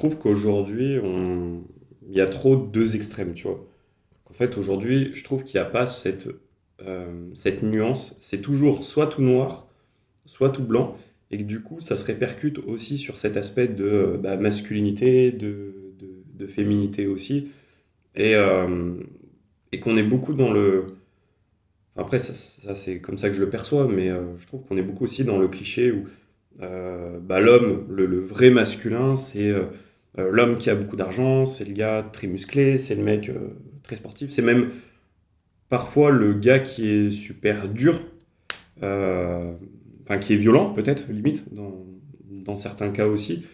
trouve qu'aujourd'hui, il y a trop deux extrêmes, tu vois. En fait, aujourd'hui, je trouve qu'il n'y a pas cette nuance. C'est toujours soit tout noir, soit tout blanc, et que du coup, ça se répercute aussi sur cet aspect de masculinité, de féminité aussi, et, euh, et qu'on est beaucoup dans le... Après, ça, c'est comme ça que je le perçois, mais je trouve qu'on est beaucoup aussi dans le cliché où l'homme, le vrai masculin, c'est l'homme qui a beaucoup d'argent, c'est le gars très musclé, c'est le mec très sportif, c'est même parfois le gars qui est super dur, euh, enfin qui est violent peut-être, limite, dans certains cas aussi,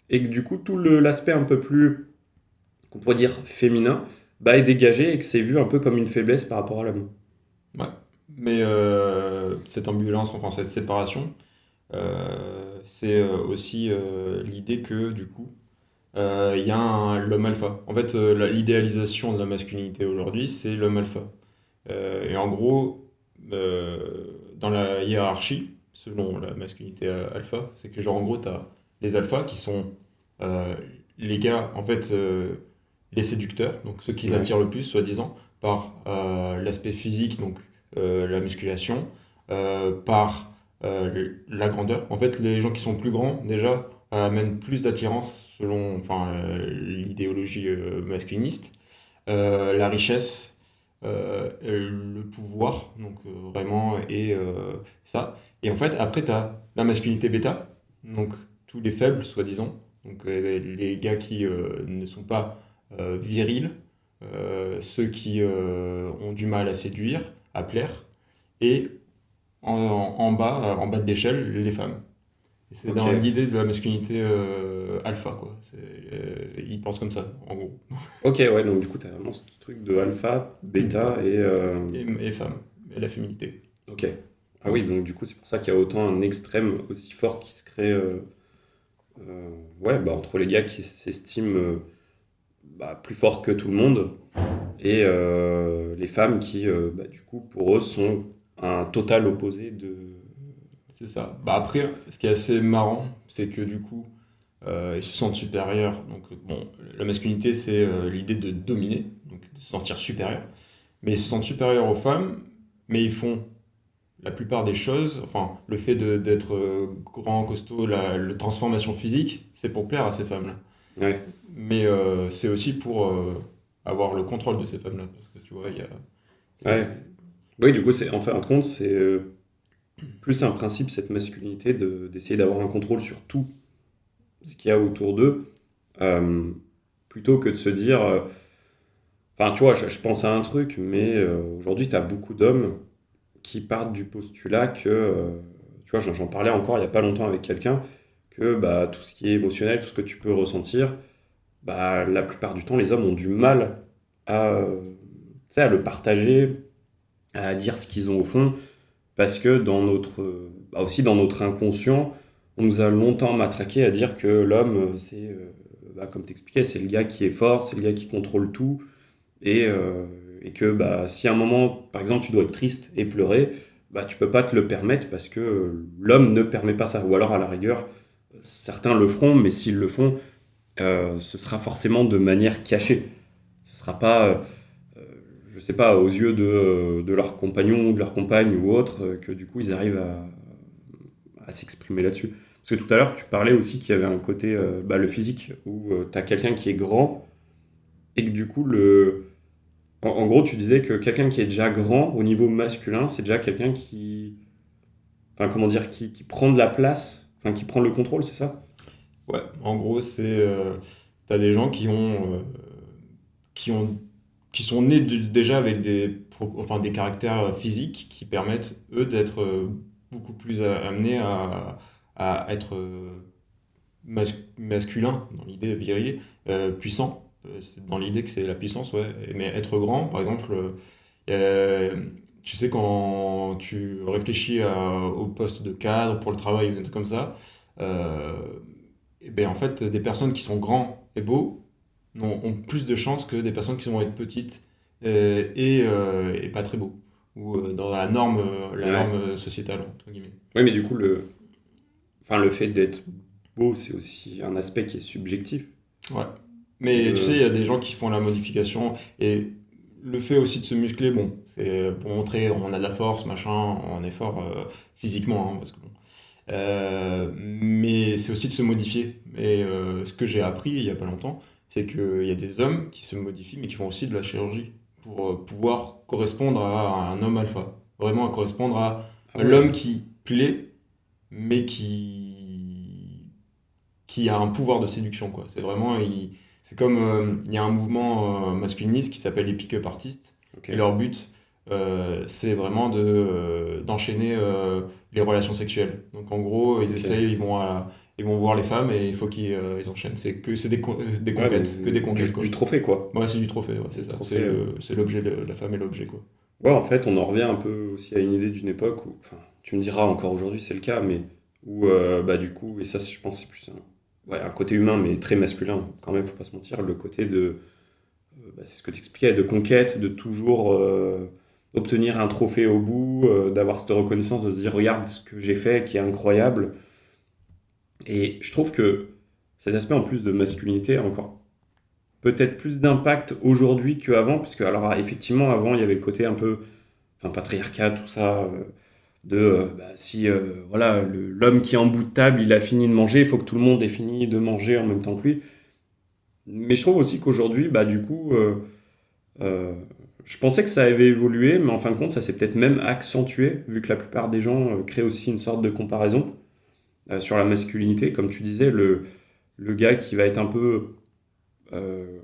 et que du coup tout l'aspect un peu plus, qu'on pourrait dire féminin, est dégagé et que c'est vu un peu comme une faiblesse par rapport à l'homme. Ouais. Mais cette ambulance, enfin cette séparation, c'est aussi l'idée que du coup, il y a l'homme alpha. En fait, l'idéalisation de la masculinité aujourd'hui, c'est l'homme alpha. Et en gros, dans la hiérarchie, selon la masculinité alpha, c'est que genre en gros, tu as les alphas qui sont euh, les gars, en fait, les séducteurs, donc ceux qui Ouais. attirent le plus, soi-disant, par l'aspect physique, donc la musculation, par la grandeur. En fait, les gens qui sont plus grands, déjà, amènent plus d'attirance selon enfin, l'idéologie masculiniste. La richesse, le pouvoir, donc vraiment, et ça. Et en fait, après, tu as la masculinité bêta, donc tous les faibles, soi-disant, donc les gars qui ne sont pas virils, ceux qui ont du mal à séduire, à plaire, et en bas de l'échelle, les femmes. Et c'est Ok. dans l'idée de la masculinité alpha, quoi. Ils pensent comme ça, en gros. Ok, ouais, donc du coup, tu as vraiment ce truc de alpha, bêta Bêta. et... Et femme, et la féminité. Ok. Ah Ouais. oui, donc du coup, c'est pour ça qu'il y a autant un extrême aussi fort qui se crée entre les gars qui s'estiment plus forts que tout le monde et les femmes qui, du coup, pour eux, sont un total opposé de... C'est ça. Bah après, ce qui est assez marrant, c'est que du coup, ils se sentent supérieurs. Donc, bon, la masculinité, c'est l'idée de dominer, donc de se sentir supérieur. Mais ils se sentent supérieurs aux femmes, mais ils font la plupart des choses. Enfin, le fait d'être grand, costaud, la transformation physique, c'est pour plaire à ces femmes-là. Ouais, Mais c'est aussi pour avoir le contrôle de ces femmes-là. Parce que tu vois, il y a. ouais. C'est. Oui, du coup, en fin de compte, c'est plus un principe, cette masculinité, d'essayer d'avoir un contrôle sur tout ce qu'il y a autour d'eux, euh, plutôt que de se dire... Enfin, tu vois, je pense à un truc, mais aujourd'hui, tu as beaucoup d'hommes qui partent du postulat que, tu vois, j'en parlais encore il n'y a pas longtemps avec quelqu'un, que tout ce qui est émotionnel, tout ce que tu peux ressentir, la plupart du temps, les hommes ont du mal à, tu sais, à le partager, à dire ce qu'ils ont au fond, parce que aussi dans notre inconscient, on nous a longtemps matraqué à dire que l'homme, c'est, comme t'expliquais, c'est le gars qui est fort, c'est le gars qui contrôle tout, et, euh, et que si à un moment, par exemple, tu dois être triste et pleurer, tu peux pas te le permettre parce que l'homme ne permet pas ça. Ou alors, à la rigueur, certains le feront, mais s'ils le font, ce sera forcément de manière cachée. Ce sera pas, je sais pas, aux yeux de leur compagnon ou de leur compagne ou autre, que du coup, ils arrivent à s'exprimer là-dessus. Parce que tout à l'heure, tu parlais aussi qu'il y avait un côté, le physique, où tu as quelqu'un qui est grand et que du coup, en gros, tu disais que quelqu'un qui est déjà grand au niveau masculin, c'est déjà quelqu'un qui, enfin, comment dire, qui prend de la place, enfin, qui prend le contrôle, c'est ça? Ouais, en gros, c'est. T'as des gens qui ont, qui sont nés déjà avec enfin, des caractères physiques qui permettent, eux, d'être beaucoup plus amenés à être masculins, dans l'idée viril, puissant. C'est dans l'idée que c'est la puissance, ouais. Mais être grand, par exemple, tu sais, quand tu réfléchis au poste de cadre pour le travail ou des trucs comme ça, euh, et ben, en fait, des personnes qui sont grands et beaux ont plus de chances que des personnes qui vont être petites et pas très beaux. Ou dans la Ouais. norme sociétale, entre guillemets. Oui, mais du coup, le fait d'être beau, c'est aussi un aspect qui est subjectif. Ouais. Mais tu sais, il De... y a des gens qui font la modification et le fait aussi de se muscler, bon, c'est pour montrer on a de la force, machin, on est fort physiquement, hein, parce que bon. Mais c'est aussi de se modifier. Et ce que j'ai appris il y a pas longtemps, c'est qu'il y a des hommes qui se modifient, mais qui font aussi de la chirurgie pour pouvoir correspondre à un homme alpha. Vraiment à correspondre Ah à l'homme ouais, qui plaît, mais qui a un pouvoir de séduction, quoi. C'est vraiment, c'est comme il y a un mouvement masculiniste qui s'appelle les pick-up artistes, ok. et leur but, c'est vraiment d'enchaîner les relations sexuelles. Donc en gros, ils Ok. essayent, ils vont voir les femmes et il faut qu'ils ils enchaînent. C'est des Ouais, donc conquêtes, que des conquêtes, quoi. du trophée, quoi. Ouais, c'est du trophée, ouais, c'est Du ça. trophée. C'est l'objet, la femme et l'objet, quoi. Ouais, en fait, on en revient un peu aussi à une idée d'une époque où, enfin, tu me diras encore aujourd'hui, c'est le cas, mais où, bah, du coup, et ça, je pense, c'est plus ouais, un côté humain, mais très masculin, quand même, faut pas se mentir, le côté de, bah, c'est ce que tu expliquais, de conquête, de toujours obtenir un trophée au bout, d'avoir cette reconnaissance, de se dire, regarde ce que j'ai fait, qui est incroyable. Et je trouve que cet aspect, en plus de masculinité, a encore peut-être plus d'impact aujourd'hui qu'avant, parce que, alors, effectivement, avant, il y avait le côté un peu, enfin, patriarcat, tout ça, bah, si voilà, l'homme qui est en bout de table, il a fini de manger, il faut que tout le monde ait fini de manger en même temps que lui. Mais je trouve aussi qu'aujourd'hui, bah, du coup, euh, je pensais que ça avait évolué, mais en fin de compte, ça s'est peut-être même accentué, vu que la plupart des gens créent aussi une sorte de comparaison sur la masculinité. Comme tu disais, le gars qui va être un peu, euh,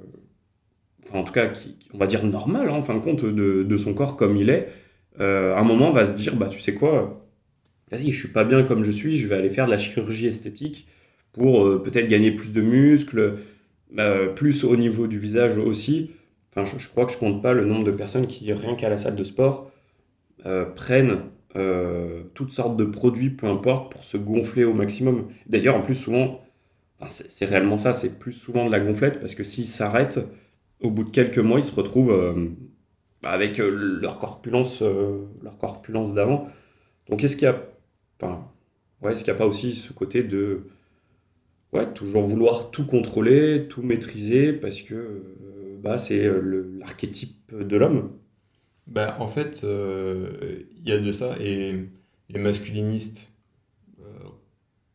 enfin, en tout cas, on va dire normal, hein, en fin de compte, de son corps comme il est, à un moment va se dire, bah, tu sais quoi, vas-y, je suis pas bien comme je suis, je vais aller faire de la chirurgie esthétique pour peut-être gagner plus de muscles, plus au niveau du visage aussi. Enfin, je crois que je compte pas le nombre de personnes qui, rien qu'à la salle de sport, prennent toutes sortes de produits, peu importe, pour se gonfler au maximum. D'ailleurs, en plus, souvent, enfin, c'est réellement ça, c'est plus souvent de la gonflette, parce que s'ils s'arrêtent, au bout de quelques mois, ils se retrouvent avec leur corpulence d'avant. Donc, est-ce qu'il y a, enfin, ouais, est-ce qu'il n'y a pas aussi ce côté de ouais, toujours vouloir tout contrôler, tout maîtriser, parce que bah, c'est l'archétype de l'homme. Bah, en fait, il y a de ça, et les masculinistes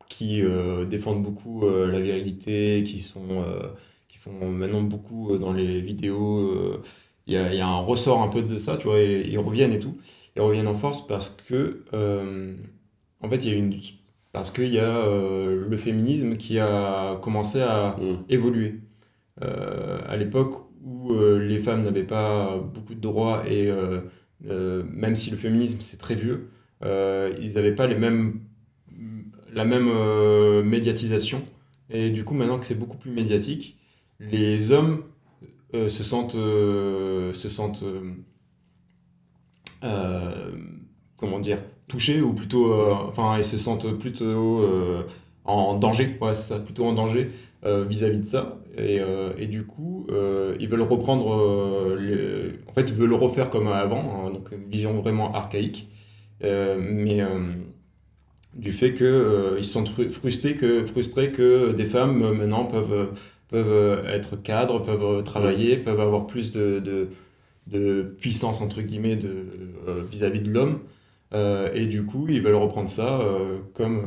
qui défendent beaucoup la virilité, qui font maintenant beaucoup dans les vidéos. Il y a un ressort un peu de ça, tu vois, et ils reviennent et tout. Ils reviennent en force parce que, en fait, parce qu'il y a le féminisme qui a commencé à Hmm. évoluer. À l'époque où les femmes n'avaient pas beaucoup de droits et même si le féminisme c'est très vieux, ils n'avaient pas la même médiatisation. Et du coup, maintenant que c'est beaucoup plus médiatique, les hommes se sentent euh, comment dire, touchés ou plutôt, Ouais. enfin, ils se sentent plutôt en danger, ouais, c'est ça, plutôt en danger vis-à-vis de ça. Et du coup, ils veulent reprendre, en fait, ils veulent le refaire comme avant, hein, donc une vision vraiment archaïque. Mais du fait que ils se sentent frustrés que des femmes maintenant peuvent être cadres, peuvent Hmm. travailler, peuvent avoir plus de puissance entre guillemets vis-à-vis de l'homme. Et du coup, ils veulent reprendre ça comme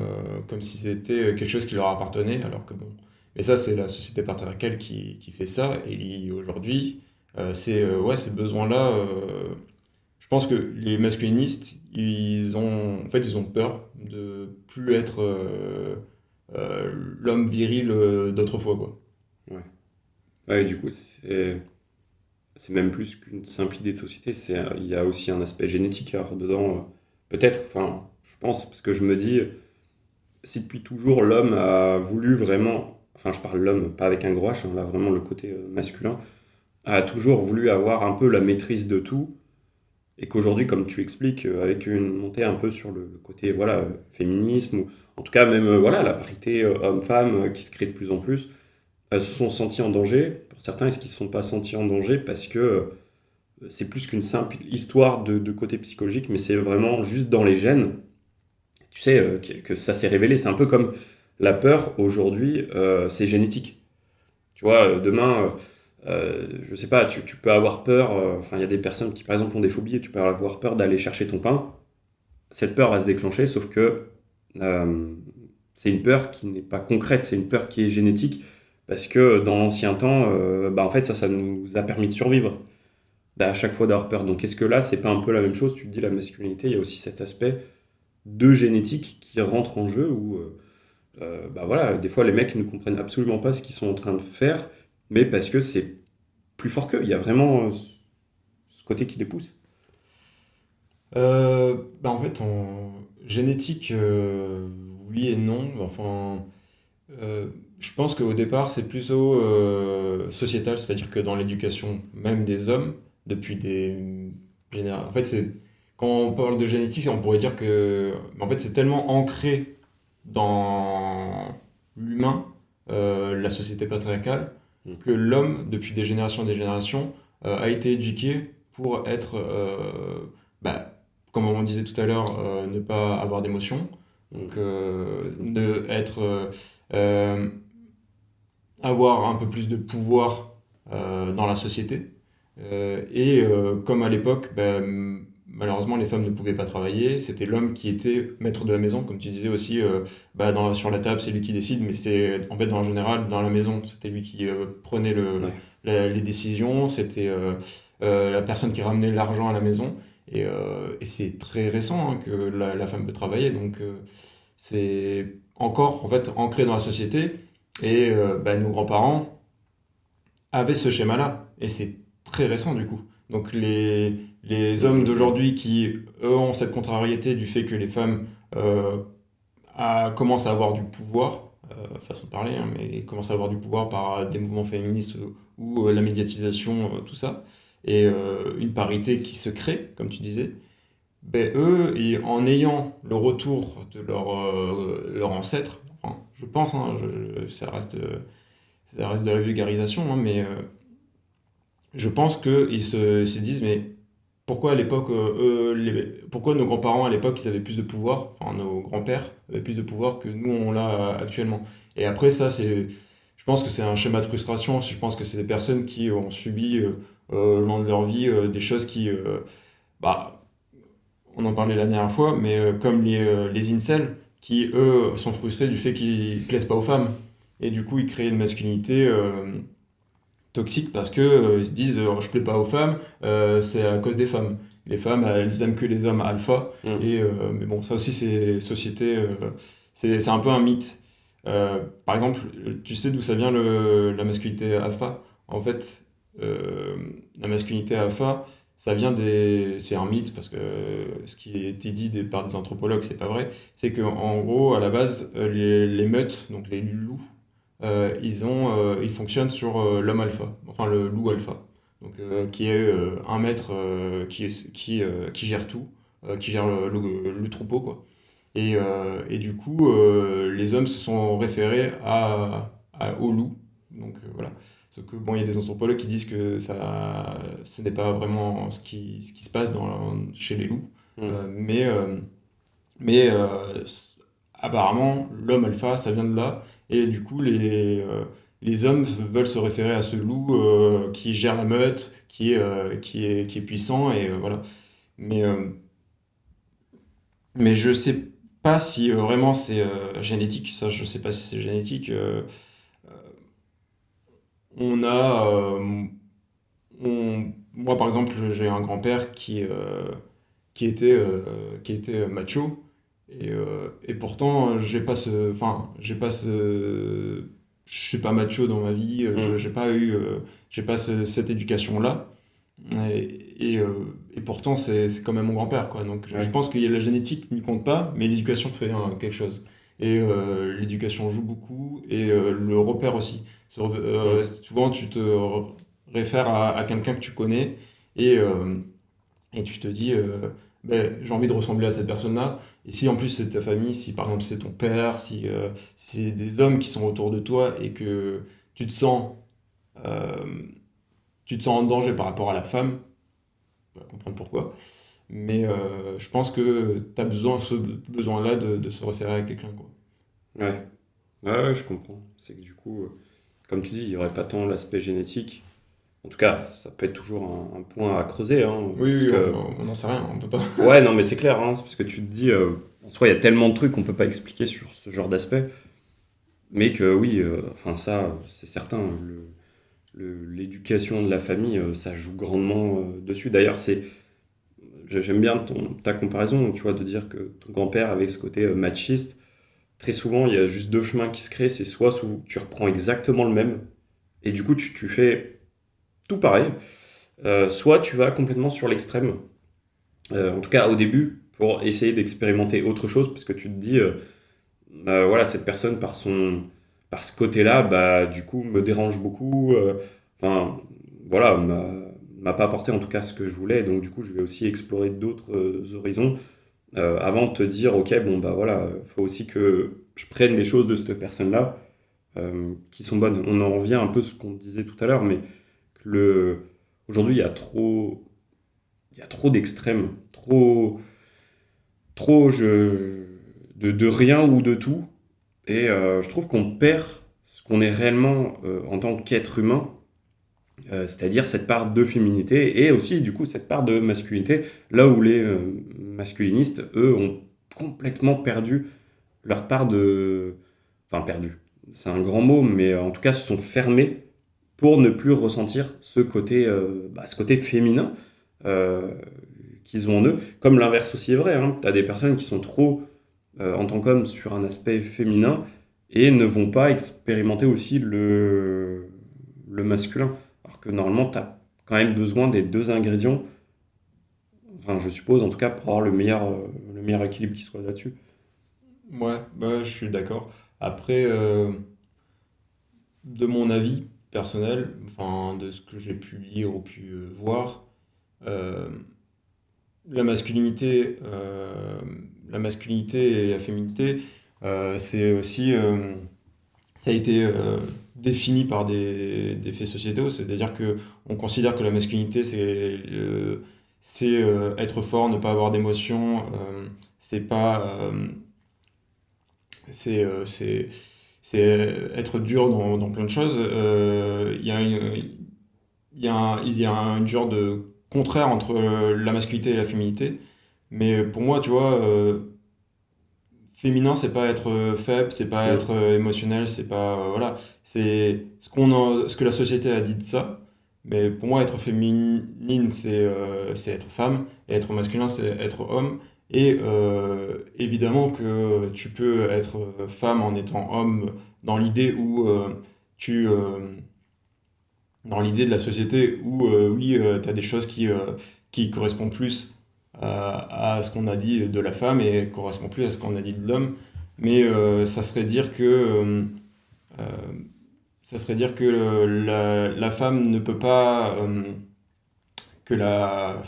si c'était quelque chose qui leur appartenait, alors que bon. Mais ça, c'est la société patriarcale qui fait ça. Et aujourd'hui, ouais, ces besoins-là. Je pense que les masculinistes, en fait, ils ont peur de plus être l'homme viril d'autrefois, quoi. Ouais. Ouais, du coup, c'est même plus qu'une simple idée de société, il y a aussi un aspect génétique alors, dedans. Peut-être, enfin, je pense, parce que je me dis, si depuis toujours l'homme a voulu vraiment, enfin, je parle l'homme pas avec un gros H, hein, là vraiment le côté masculin, a toujours voulu avoir un peu la maîtrise de tout, et qu'aujourd'hui, comme tu expliques, avec une montée un peu sur le côté voilà, féminisme, ou en tout cas même voilà, la parité homme-femme qui se crée de plus en plus, se sont sentis en danger. Pour certains, est-ce qu'ils ne se sont pas sentis en danger parce que c'est plus qu'une simple histoire de côté psychologique, mais c'est vraiment juste dans les gènes. Tu sais que ça s'est révélé. C'est un peu comme la peur aujourd'hui, c'est génétique. Tu vois, demain, je sais pas, tu peux avoir peur, enfin, il y a des personnes qui, par exemple, ont des phobies et tu peux avoir peur d'aller chercher ton pain. Cette peur va se déclencher, sauf que euh, c'est une peur qui n'est pas concrète, c'est une peur qui est génétique, parce que dans l'ancien temps, bah, en fait, ça nous a permis de survivre, à chaque fois d'avoir peur. Donc est-ce que là, c'est pas un peu la même chose? Tu te dis la masculinité, il y a aussi cet aspect de génétique qui rentre en jeu, où bah voilà, des fois les mecs ne comprennent absolument pas ce qu'ils sont en train de faire, mais parce que c'est plus fort qu'eux, il y a vraiment ce côté qui les pousse. Bah en fait, en génétique, oui et non. Enfin, je pense qu'au départ, c'est plutôt sociétal, c'est-à-dire que dans l'éducation même des hommes, depuis des En fait, quand on parle de génétique, on pourrait dire que en fait, c'est tellement ancré dans l'humain, la société patriarcale, Mm. que l'homme, depuis des générations, a été éduqué pour être, bah, comme on disait tout à l'heure, ne pas avoir d'émotions, Mm. donc ne être euh, avoir un peu plus de pouvoir dans la société. Comme à l'époque, ben, malheureusement, les femmes ne pouvaient pas travailler. C'était l'homme qui était maître de la maison, comme tu disais aussi. Bah, sur la table, c'est lui qui décide, mais c'est en fait, en général, dans la maison, c'était lui qui prenait Ouais. les décisions. C'était la personne qui ramenait l'argent à la maison. Et c'est très récent hein, que la femme peut travailler. Donc, c'est encore en fait ancré dans la société. Et bah, nos grands-parents avaient ce schéma-là. Et c'est très récent du coup. Donc les Mm, hommes mm, mm. d'aujourd'hui qui, eux, ont cette contrariété du fait que les femmes euh, commencent à avoir du pouvoir, façon de parler, hein, mais commencent à avoir du pouvoir par des mouvements féministes ou la médiatisation, tout ça, et une parité qui se crée, comme tu disais, ben, eux, en ayant le retour de leur ancêtre, enfin, je pense, hein, ça reste de la vulgarisation, hein, mais je pense qu'ils se disent, mais pourquoi à l'époque, pourquoi nos grands-parents à l'époque, ils avaient plus de pouvoir, enfin nos grands-pères avaient plus de pouvoir que nous on l'a actuellement. Et après ça, je pense que c'est un schéma de frustration. Je pense que c'est des personnes qui ont subi au long de leur vie des choses qui, bah, on en parlait la dernière fois, mais comme les incels, qui eux sont frustrés du fait qu'ils plaisent pas aux femmes. Et du coup, ils créent une masculinité toxique parce que ils se disent je plais pas aux femmes, c'est à cause des femmes. Les femmes, elles aiment que les hommes alpha. Mm. Mais bon, ça aussi, c'est société, c'est un peu un mythe. Par exemple, tu sais d'où ça vient la masculinité alpha? En fait, euh, la masculinité alpha, ça vient c'est un mythe parce que ce qui a été dit par des anthropologues, c'est pas vrai. C'est que en gros, à la base, les meutes, donc les loups, ils fonctionnent sur l'homme alpha, enfin le loup alpha, donc qui est un maître qui gère tout, qui gère le troupeau quoi. Et du coup, les hommes se sont référés au loup. Donc voilà. Sauf que bon, il y a des anthropologues qui disent que ce n'est pas vraiment ce qui se passe chez les loups. Mm. Mais apparemment, l'homme alpha, ça vient de là. Et du coup, les hommes veulent se référer à ce loup qui gère la meute, qui est puissant. Et voilà. Mais, euh, mais je sais pas si vraiment c'est génétique. Ça, je sais pas si c'est génétique. On a. Moi, par exemple, j'ai un grand-père qui était macho. Et pourtant, j'ai pas je suis pas macho dans ma vie, Mm. j'ai pas cette éducation-là. Et pourtant, c'est quand même mon grand-père, quoi. Donc, je Ouais. pense que la génétique n'y compte pas, mais l'éducation fait quelque chose. Et l'éducation joue beaucoup, et le repère aussi. Mm. Souvent, tu te réfères à quelqu'un que tu connais, et, euh, et tu te dis, ben, j'ai envie de ressembler à cette personne-là. Et si en plus c'est ta famille, si par exemple c'est ton père, si c'est des hommes qui sont autour de toi et que tu te sens, euh, tu te sens en danger par rapport à la femme, tu vas comprendre pourquoi. Mais je pense que tu as ce besoin-là de se référer à quelqu'un, quoi. Ouais. Ouais, ouais, je comprends. C'est que du coup, comme tu dis, il n'y aurait pas tant l'aspect génétique. En tout cas, ça peut être toujours un point à creuser, hein, Oui, parce oui, que on n'en sait rien, on peut pas. ouais, non, mais c'est clair, hein, c'est parce que tu te dis, en soi, il y a tellement de trucs qu'on peut pas expliquer sur ce genre d'aspect, mais que oui, enfin ça, c'est certain, l'éducation de la famille, ça joue grandement dessus. D'ailleurs, j'aime bien ta comparaison, tu vois, de dire que ton grand-père avait ce côté machiste. Très souvent, il y a juste deux chemins qui se créent, c'est soit tu reprends exactement le même, et du coup, tu fais tout pareil, soit tu vas complètement sur l'extrême. En tout cas au début, pour essayer d'expérimenter autre chose, parce que tu te dis, voilà, cette personne par ce côté-là, bah, du coup, me dérange beaucoup, enfin, voilà, m'a pas apporté en tout cas ce que je voulais, donc du coup, je vais aussi explorer d'autres horizons, avant de te dire, ok, bon, bah voilà, faut aussi que je prenne des choses de cette personne-là, qui sont bonnes. On en revient un peu à ce qu'on disait tout à l'heure, mais aujourd'hui, il y a trop d'extrêmes, trop de rien ou de tout. Et je trouve qu'on perd ce qu'on est réellement en tant qu'être humain, c'est-à-dire cette part de féminité et aussi du coup cette part de masculinité, là où les masculinistes, eux, ont complètement perdu leur part de... Enfin, perdu, c'est un grand mot, mais en tout cas se sont fermés pour ne plus ressentir ce côté féminin euh, qu'ils ont en eux. Comme l'inverse aussi est vrai, hein. Tu as des personnes qui sont trop, en tant qu'hommes, sur un aspect féminin et ne vont pas expérimenter aussi le masculin. Alors que normalement, tu as quand même besoin des deux ingrédients, enfin je suppose en tout cas, pour avoir le meilleur équilibre qui soit là-dessus. Ouais, bah, je suis d'accord. Après, de mon avis personnel, enfin, de ce que j'ai pu lire ou pu voir, euh, la masculinité, euh, la masculinité et la féminité, c'est aussi, ça a été défini par des faits sociétaux, c'est-à-dire que on considère que la masculinité, c'est être fort, ne pas avoir d'émotions, c'est pas, c'est c'est être dur dans plein de choses. Il y a un genre de contraire entre la masculinité et la féminité. Mais pour moi, tu vois, féminin, c'est pas être faible, c'est pas Mm. être émotionnel, c'est pas. Voilà. C'est ce que la société a dit de ça. Mais pour moi, être féminine, c'est être femme. Et être masculin, c'est être homme. Et évidemment que tu peux être femme en étant homme dans l'idée où tu. Dans l'idée de la société où, oui, tu as des choses qui correspondent plus à ce qu'on a dit de la femme et correspondent plus à ce qu'on a dit de l'homme. Mais euh, ça serait dire que la femme ne peut pas, que la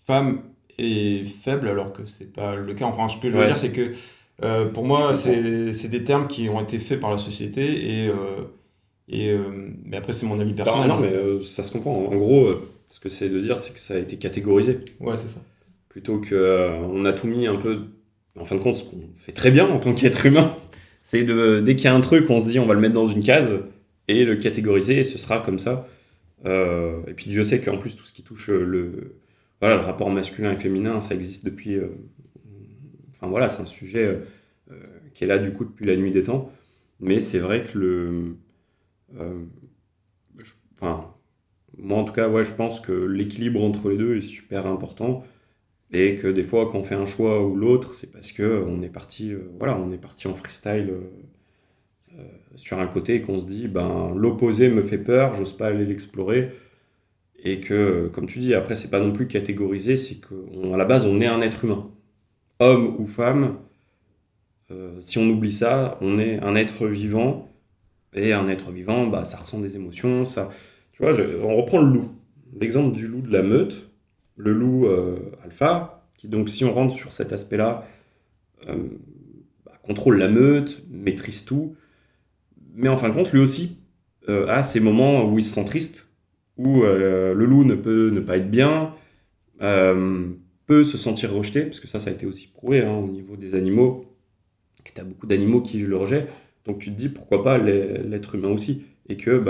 femme est faible alors que c'est pas le cas. Enfin, ce que je veux dire, Ouais, c'est que pour je moi, comprends. c'est des termes qui ont été faits par la société mais après, c'est mon avis Bah, personnel, non, hein. mais ça se comprend. En gros, ce que c'est de dire, c'est que ça a été catégorisé. Ouais, c'est ça. Plutôt que on a tout mis un peu. En fin de compte, ce qu'on fait très bien en tant qu'être humain, c'est dès qu'il y a un truc, on se dit on va le mettre dans une case et le catégoriser et ce sera comme ça. Et puis Dieu sait qu'en plus tout ce qui touche voilà, le rapport masculin et féminin, ça existe depuis. Enfin voilà, c'est un sujet qui est là du coup depuis la nuit des temps. Mais c'est vrai que euh, enfin, moi en tout cas, ouais, je pense que l'équilibre entre les deux est super important. Et que des fois, quand on fait un choix ou l'autre, c'est parce que on est parti, voilà, on est parti en freestyle sur un côté et qu'on se dit, ben, l'opposé me fait peur, j'ose pas aller l'explorer. Et que, comme tu dis, après, c'est pas non plus catégorisé, c'est qu'à la base, on est un être humain. Homme ou femme, si on oublie ça, on est un être vivant. Et un être vivant, bah, ça ressent des émotions. Ça... Tu vois, on reprend le loup. L'exemple du loup de la meute, le loup alpha, qui donc, si on rentre sur cet aspect-là, euh, contrôle la meute, maîtrise tout, mais en fin de compte, lui aussi a ces moments où il se sent triste, où le loup ne peut ne pas être bien, euh, peut se sentir rejeté, parce que ça a été aussi prouvé hein, au niveau des animaux, que tu as beaucoup d'animaux qui vivent le rejet, donc tu te dis pourquoi pas l'être humain aussi. et que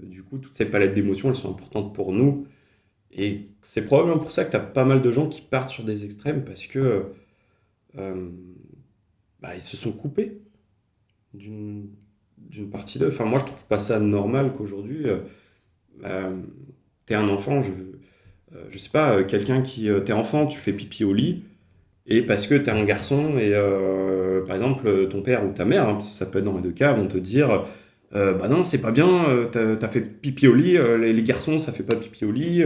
du coup toutes ces palettes d'émotions elles sont importantes pour nous et c'est probablement pour ça que tu as pas mal de gens qui partent sur des extrêmes parce que euh, ils se sont coupés d'une d'une partie d'eux. Enfin moi je trouve pas ça normal qu'aujourd'hui euh, t'es un enfant, je sais pas, quelqu'un t'es enfant, tu fais pipi au lit, et parce que t'es un garçon, et par exemple, ton père ou ta mère, hein, parce que ça peut être dans les deux cas, vont te dire bah non, c'est pas bien, t'as fait pipi au lit, les garçons, ça fait pas pipi au lit.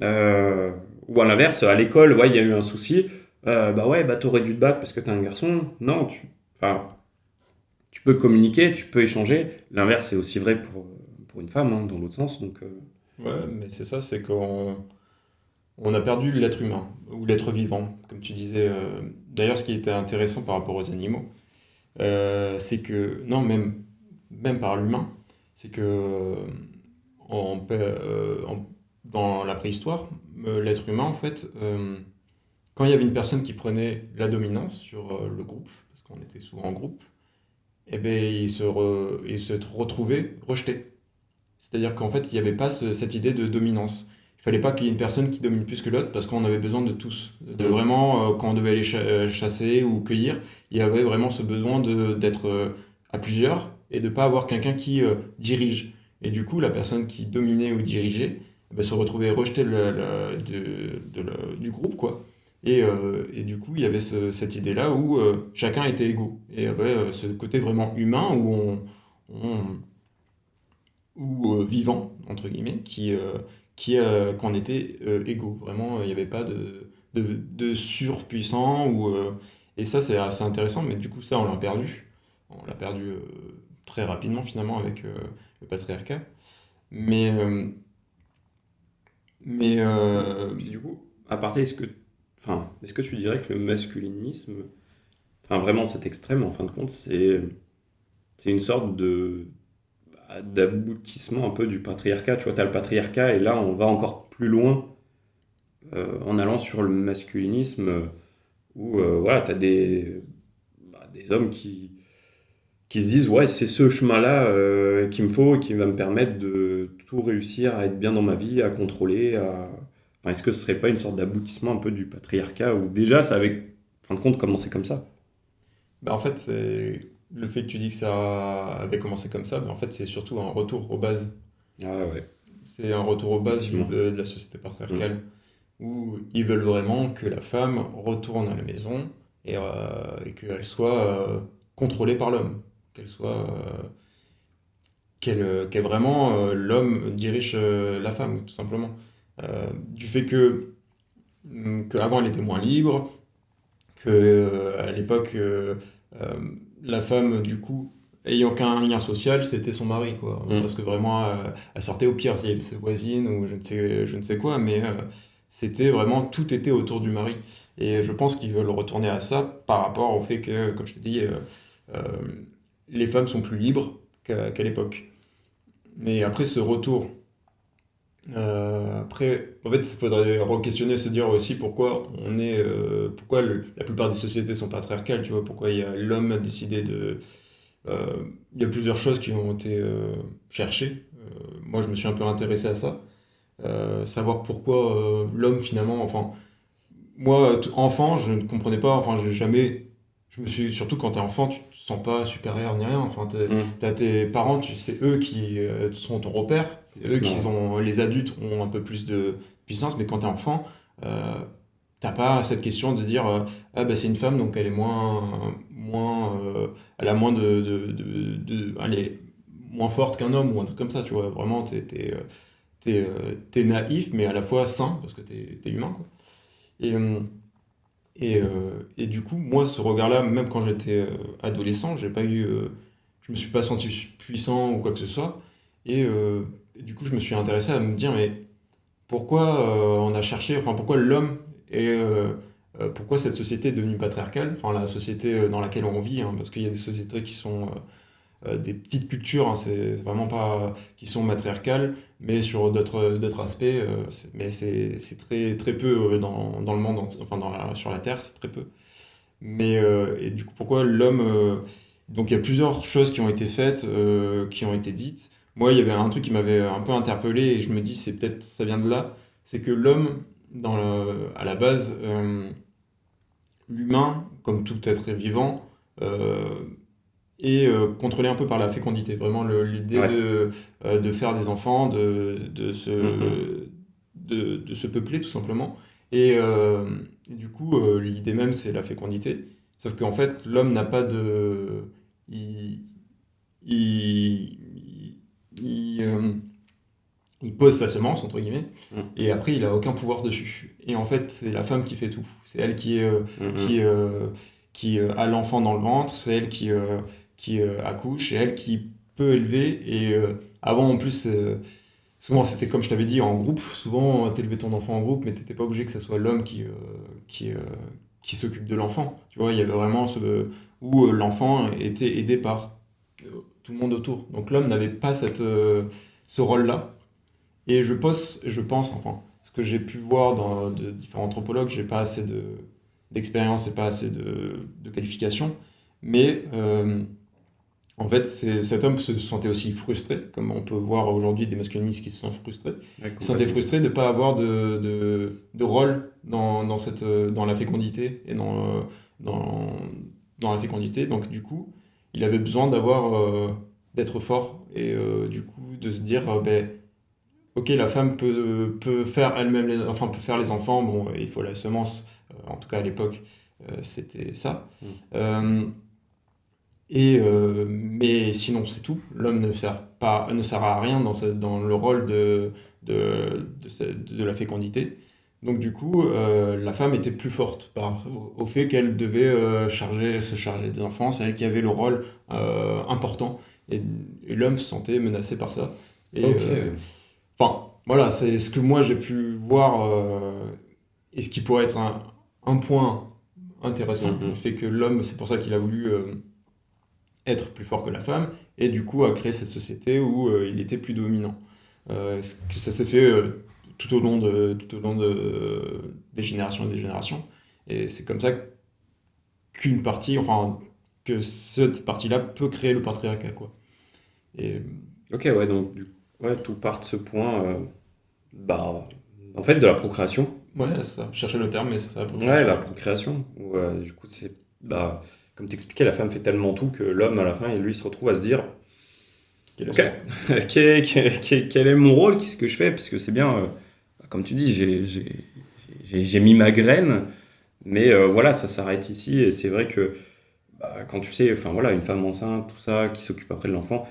Euh, ou à l'inverse, à l'école, ouais, il y a eu un souci, bah ouais, bah t'aurais dû te battre parce que t'es un garçon. Non, enfin, tu peux communiquer, tu peux échanger. L'inverse est aussi vrai pour une femme, hein, dans l'autre sens, donc. Ouais, mais c'est ça, c'est qu'on a perdu l'être humain, ou l'être vivant, comme tu disais. D'ailleurs, ce qui était intéressant par rapport aux animaux, c'est que, non, même par l'humain, c'est que dans la préhistoire, l'être humain, en fait, quand il y avait une personne qui prenait la dominance sur le groupe, parce qu'on était souvent en groupe, eh ben, il se retrouvait rejeté. C'est-à-dire qu'en fait, il n'y avait pas cette idée de dominance. Il fallait pas qu'il y ait une personne qui domine plus que l'autre parce qu'on avait besoin de tous. De Mm. vraiment, quand on devait aller chasser ou cueillir, il y avait vraiment ce besoin d'être à plusieurs et de pas avoir quelqu'un qui dirige. Et du coup, la personne qui dominait ou dirigeait eh ben, se retrouvait rejetée du groupe, quoi. Et du coup, il y avait cette idée-là où chacun était égaux. Et il y avait ce côté vraiment humain où on- vivant, entre guillemets, qu'on était égaux. Vraiment, il n'y avait pas de surpuissant. Et ça, c'est assez intéressant, mais du coup, ça, on l'a perdu. On l'a perdu très rapidement, finalement, avec le patriarcat. Mais, euh, mais Puis du coup, à partir, est-ce que tu dirais que le masculinisme, enfin vraiment cet extrême, en fin de compte, c'est une sorte d'aboutissement un peu du patriarcat. Tu vois, tu as le patriarcat et là, on va encore plus loin en allant sur le masculinisme où voilà, tu as des hommes qui se disent, ouais, c'est ce chemin-là qu'il me faut et qui va me permettre de tout réussir, à être bien dans ma vie, à contrôler. Enfin, est-ce que ce serait pas une sorte d'aboutissement un peu du patriarcat où déjà ça avait, en fin de compte, commencé comme ça? bah, en fait, c'est le fait que tu dis que ça avait commencé comme ça, mais en fait, c'est surtout un retour aux bases. Ah ouais, C'est un retour aux bases effectivement. de la société Mm. patriarcale, où ils veulent vraiment que la femme retourne à la maison et qu'elle soit contrôlée par l'homme, qu'elle soit qu'elle vraiment l'homme dirige la femme tout simplement. Du fait qu'avant elle était moins libre, que à l'époque euh, la femme du coup ayant qu'un lien social c'était son mari quoi, parce Mm. que vraiment elle sortait au pire il y avait ses voisines ou je ne sais quoi, mais c'était vraiment tout était autour du mari. Et je pense qu'ils veulent retourner à ça par rapport au fait que comme je te dis euh, les femmes sont plus libres qu'à l'époque. Et après ce retour après, en fait, il faudrait re-questionner, se dire aussi pourquoi la plupart des sociétés sont patriarcales, tu vois, pourquoi l'homme a décidé euh, il y a plusieurs choses qui ont été cherchées. Moi, je me suis un peu intéressé à ça. Savoir pourquoi l'homme, finalement, enfin, moi, enfant, je ne comprenais pas, enfin, j'ai jamais. Je me suis, surtout quand t'es enfant, tu te sens pas supérieur ni rien. Enfin, Mm. t'as tes parents, c'est eux qui sont ton repère, c'est eux qui Complètement, ouais. sont. Les adultes ont un peu plus de puissance, mais quand t'es enfant, euh, t'as pas cette question de dire ah bah c'est une femme donc elle est elle a moins elle est moins forte qu'un homme ou un truc comme ça, tu vois. Vraiment, t'es naïf, mais à la fois sain parce que t'es humain, quoi. Et, euh, et du coup, moi, ce regard-là, même quand j'étais adolescent, je me suis pas senti puissant ou quoi que ce soit. Et du coup, je me suis intéressé à me dire, mais pourquoi on a cherché, enfin, pourquoi l'homme pourquoi cette société est devenue patriarcale, enfin, la société dans laquelle on vit, hein, parce qu'il y a des sociétés qui sont des petites cultures, hein, c'est vraiment pas qui sont matriarcales, mais sur d'autres aspects, mais c'est très peu dans le monde, enfin sur la Terre, c'est très peu. Et du coup, pourquoi l'homme Donc il y a plusieurs choses qui ont été faites, qui ont été dites. Moi, il y avait un truc qui m'avait un peu interpellé et je me dis, c'est peut-être, ça vient de là. C'est que l'homme, à la base, l'humain, comme tout être vivant, euh, est contrôlé un peu par la fécondité. Vraiment, l'idée Ouais. de faire des enfants, Mhm. de se peupler tout simplement. Et du coup, l'idée même, c'est la fécondité. Sauf qu'en fait, l'homme n'a pas de... Il, il, il, euh, il pose sa semence, entre guillemets, Mhm. et après, il a aucun pouvoir dessus. Et en fait, c'est la femme qui fait tout. C'est elle qui, Mhm. euh, qui a l'enfant dans le ventre, c'est elle qui accouche, c'est elle qui peut élever. Et avant, en plus, souvent, c'était comme je t'avais dit, en groupe. Souvent, t'élevais ton enfant en groupe, mais t'étais pas obligé que ce soit l'homme qui, euh, qui s'occupe de l'enfant. Tu vois, il y avait vraiment où l'enfant était aidé par tout le monde autour. Donc l'homme n'avait pas ce rôle-là. Et je pense, enfin, ce que j'ai pu voir dans de différents anthropologues, j'ai pas assez d'expérience et pas assez de qualifications, mais en fait, cet homme se sentait aussi frustré, comme on peut voir aujourd'hui des masculinistes qui se sentent frustrés. Ouais, Il se sentait complètement. frustré de ne pas avoir de rôle dans la fécondité et dans, dans la fécondité. Donc, du coup, il avait besoin d'être fort et du coup, de se dire, ben, ok, la femme peut faire elle-même enfin, peut faire les enfants. Bon, il faut la semence. En tout cas, à l'époque, c'était ça. Mhm. Euh, mais sinon, c'est tout. L'homme ne sert à rien dans le rôle de la fécondité. Donc, du coup, la femme était plus forte au fait qu'elle devait se charger des enfants. C'est elle qui avait le rôle important. Et, et l'homme se sentait menacé par ça. Et Ok. enfin, voilà, c'est ce que moi j'ai pu voir et ce qui pourrait être un point intéressant. Le Mhm. fait que l'homme, c'est pour ça qu'il a voulu être plus fort que la femme, et du coup a créé cette société où il était plus dominant. Que ça s'est fait des générations et des générations. Et c'est comme ça qu'une partie, enfin, que cette partie-là peut créer le patriarcat, quoi. Et Ok, ouais, donc ouais, tout part de ce point, bah, en fait, de la procréation. ouais, c'est ça. Je cherchais le terme, mais c'est ça, la Ouais, procréation, la ouais. procréation. Où, du coup, bah, comme t'expliquais, la femme fait tellement tout que l'homme, à la fin, lui, se retrouve à se dire, Quel est ok, son rôle? quel est mon rôle? Qu'est-ce que je fais? Parce que c'est bien, comme tu dis, j'ai mis ma graine, mais voilà, ça s'arrête ici. Et c'est vrai que bah, quand tu sais, enfin voilà, une femme enceinte, tout ça, qui s'occupe après de l'enfant,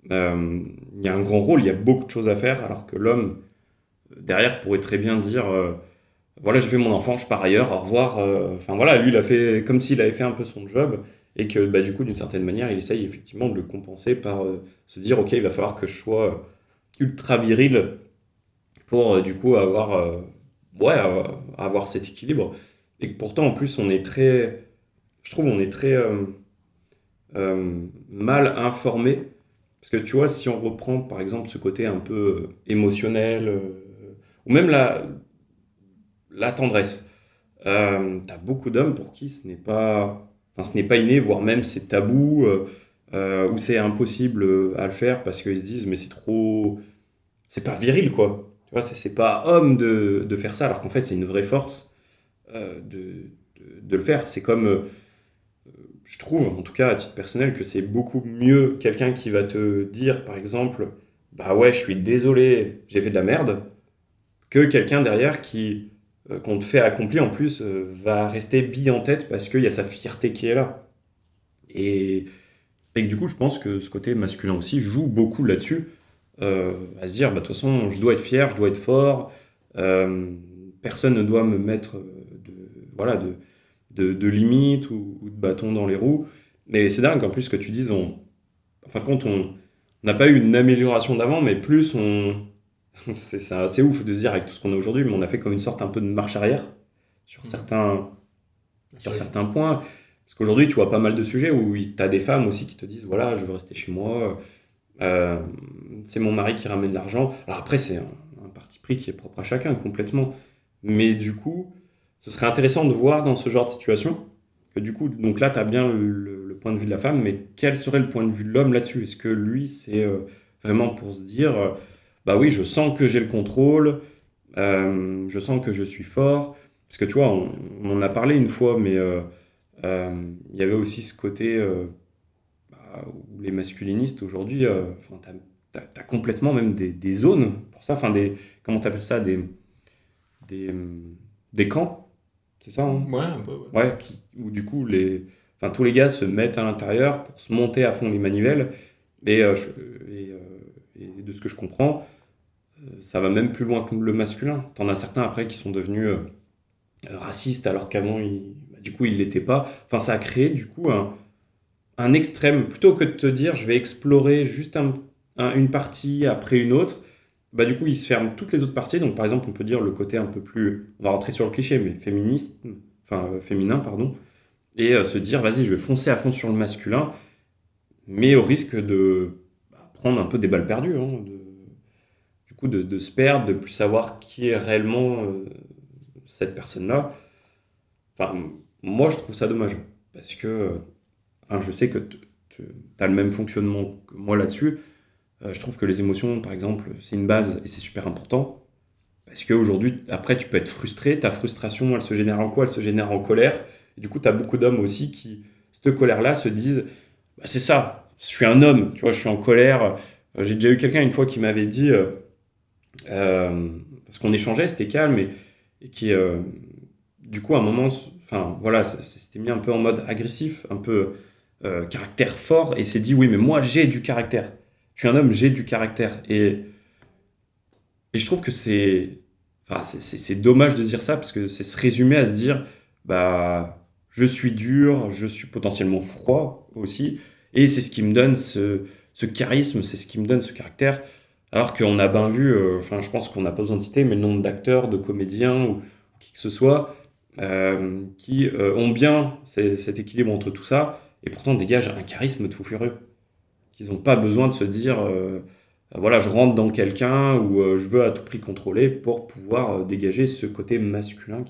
il y a un grand rôle, il y a beaucoup de choses à faire, alors que l'homme, derrière, pourrait très bien dire, voilà, j'ai fait mon enfant, je pars ailleurs, au revoir. Enfin voilà, lui, il a fait comme s'il avait fait un peu son job, et que bah, du coup, d'une certaine manière, il essaye effectivement de le compenser par se dire, ok, il va falloir que je sois ultra viril pour du coup ouais, avoir cet équilibre. Et que pourtant, en plus, je trouve, on est très mal informé. Parce que tu vois, si on reprend par exemple ce côté un peu émotionnel, ou même la tendresse, t'as beaucoup d'hommes pour qui ce n'est pas inné, voire même c'est tabou, ou c'est impossible à le faire parce qu'ils se disent, mais c'est pas viril quoi. Tu vois, c'est pas homme de faire ça, alors qu'en fait c'est une vraie force de le faire. C'est comme, je trouve, en tout cas à titre personnel, que c'est beaucoup mieux quelqu'un qui va te dire, par exemple, bah ouais, je suis désolé, j'ai fait de la merde, que quelqu'un derrière qui, qu'on te fait accomplir, en plus, va rester bille en tête parce qu'il y a sa fierté qui est là. Et, et que du coup, je pense que ce côté masculin aussi joue beaucoup là-dessus, à se dire, bah, de toute façon, je dois être fier, je dois être fort, euh, personne ne doit me mettre voilà, de limites ou de bâtons dans les roues. Mais c'est dingue, en plus, que tu dises, en fin de compte, on n'a pas eu une amélioration d'avant, mais plus c'est assez ouf de se dire avec tout ce qu'on a aujourd'hui, mais on a fait comme une sorte un peu de marche arrière sur Mhm. certains, C'est sur vrai. certains points. Parce qu'aujourd'hui, tu vois pas mal de sujets où tu as des femmes aussi qui te disent, voilà, je veux rester chez moi, euh, c'est mon mari qui ramène l'argent. Alors après, c'est un parti pris qui est propre à chacun complètement. Mais du coup, ce serait intéressant de voir dans ce genre de situation que du coup, donc là, tu as bien le point de vue de la femme, mais quel serait le point de vue de l'homme là-dessus? Est-ce que lui, c'est vraiment pour se dire, bah oui, je sens que j'ai le contrôle, je sens que je suis fort. Parce que tu vois, on en a parlé une fois, mais il y avait aussi ce côté où les masculinistes aujourd'hui, enfin, t'as complètement même des zones pour ça, enfin comment t'appelles ça, des camps, c'est ça, hein? Ouais, un peu, ouais. Ouais, où du coup, enfin, tous les gars se mettent à l'intérieur pour se monter à fond les manivelles. Et, et de ce que je comprends, ça va même plus loin que le masculin. T'en as certains après qui sont devenus racistes alors qu'avant, du coup, ils l'étaient pas. Enfin, ça a créé du coup un extrême. Plutôt que de te dire, je vais explorer juste une partie après une autre, bah, du coup, ils se ferment toutes les autres parties. Donc, par exemple, on peut dire le côté un peu plus, on va rentrer sur le cliché, mais féministe, enfin féminin, pardon, et se dire, vas-y, je vais foncer à fond sur le masculin, mais au risque de prendre un peu des balles perdues, hein, du coup, de se perdre, de plus savoir qui est réellement cette personne-là. Enfin, moi, je trouve ça dommage, parce que enfin, je sais que tu as le même fonctionnement que moi là-dessus. Je trouve que les émotions, par exemple, c'est une base et c'est super important. Parce qu'aujourd'hui, après, tu peux être frustré. Ta frustration, elle se génère en quoi? Elle se génère en colère. Et du coup, tu as beaucoup d'hommes aussi qui, cette colère-là, se disent bah, c'est ça, je suis un homme, tu vois, je suis en colère. J'ai déjà eu quelqu'un une fois qui m'avait dit, parce qu'on échangeait, c'était calme, et qui, du coup, à un moment, enfin, voilà, c'était mis un peu en mode agressif, un peu caractère fort, et s'est dit oui, mais moi, j'ai du caractère. Je suis un homme, j'ai du caractère. Et je trouve que enfin, c'est dommage de dire ça parce que c'est se résumer à se dire bah je suis dur, je suis potentiellement froid aussi, et c'est ce qui me donne ce charisme, c'est ce qui me donne ce caractère. Alors qu'on a bien vu, enfin je pense qu'on n'a pas besoin de citer, mais le nombre d'acteurs, de comédiens ou qui que ce soit qui ont bien cet équilibre entre tout ça et pourtant dégagent un charisme de fou furieux. Qu'ils n'ont pas besoin de se dire voilà, je rentre dans quelqu'un ou je veux à tout prix contrôler pour pouvoir dégager ce côté masculin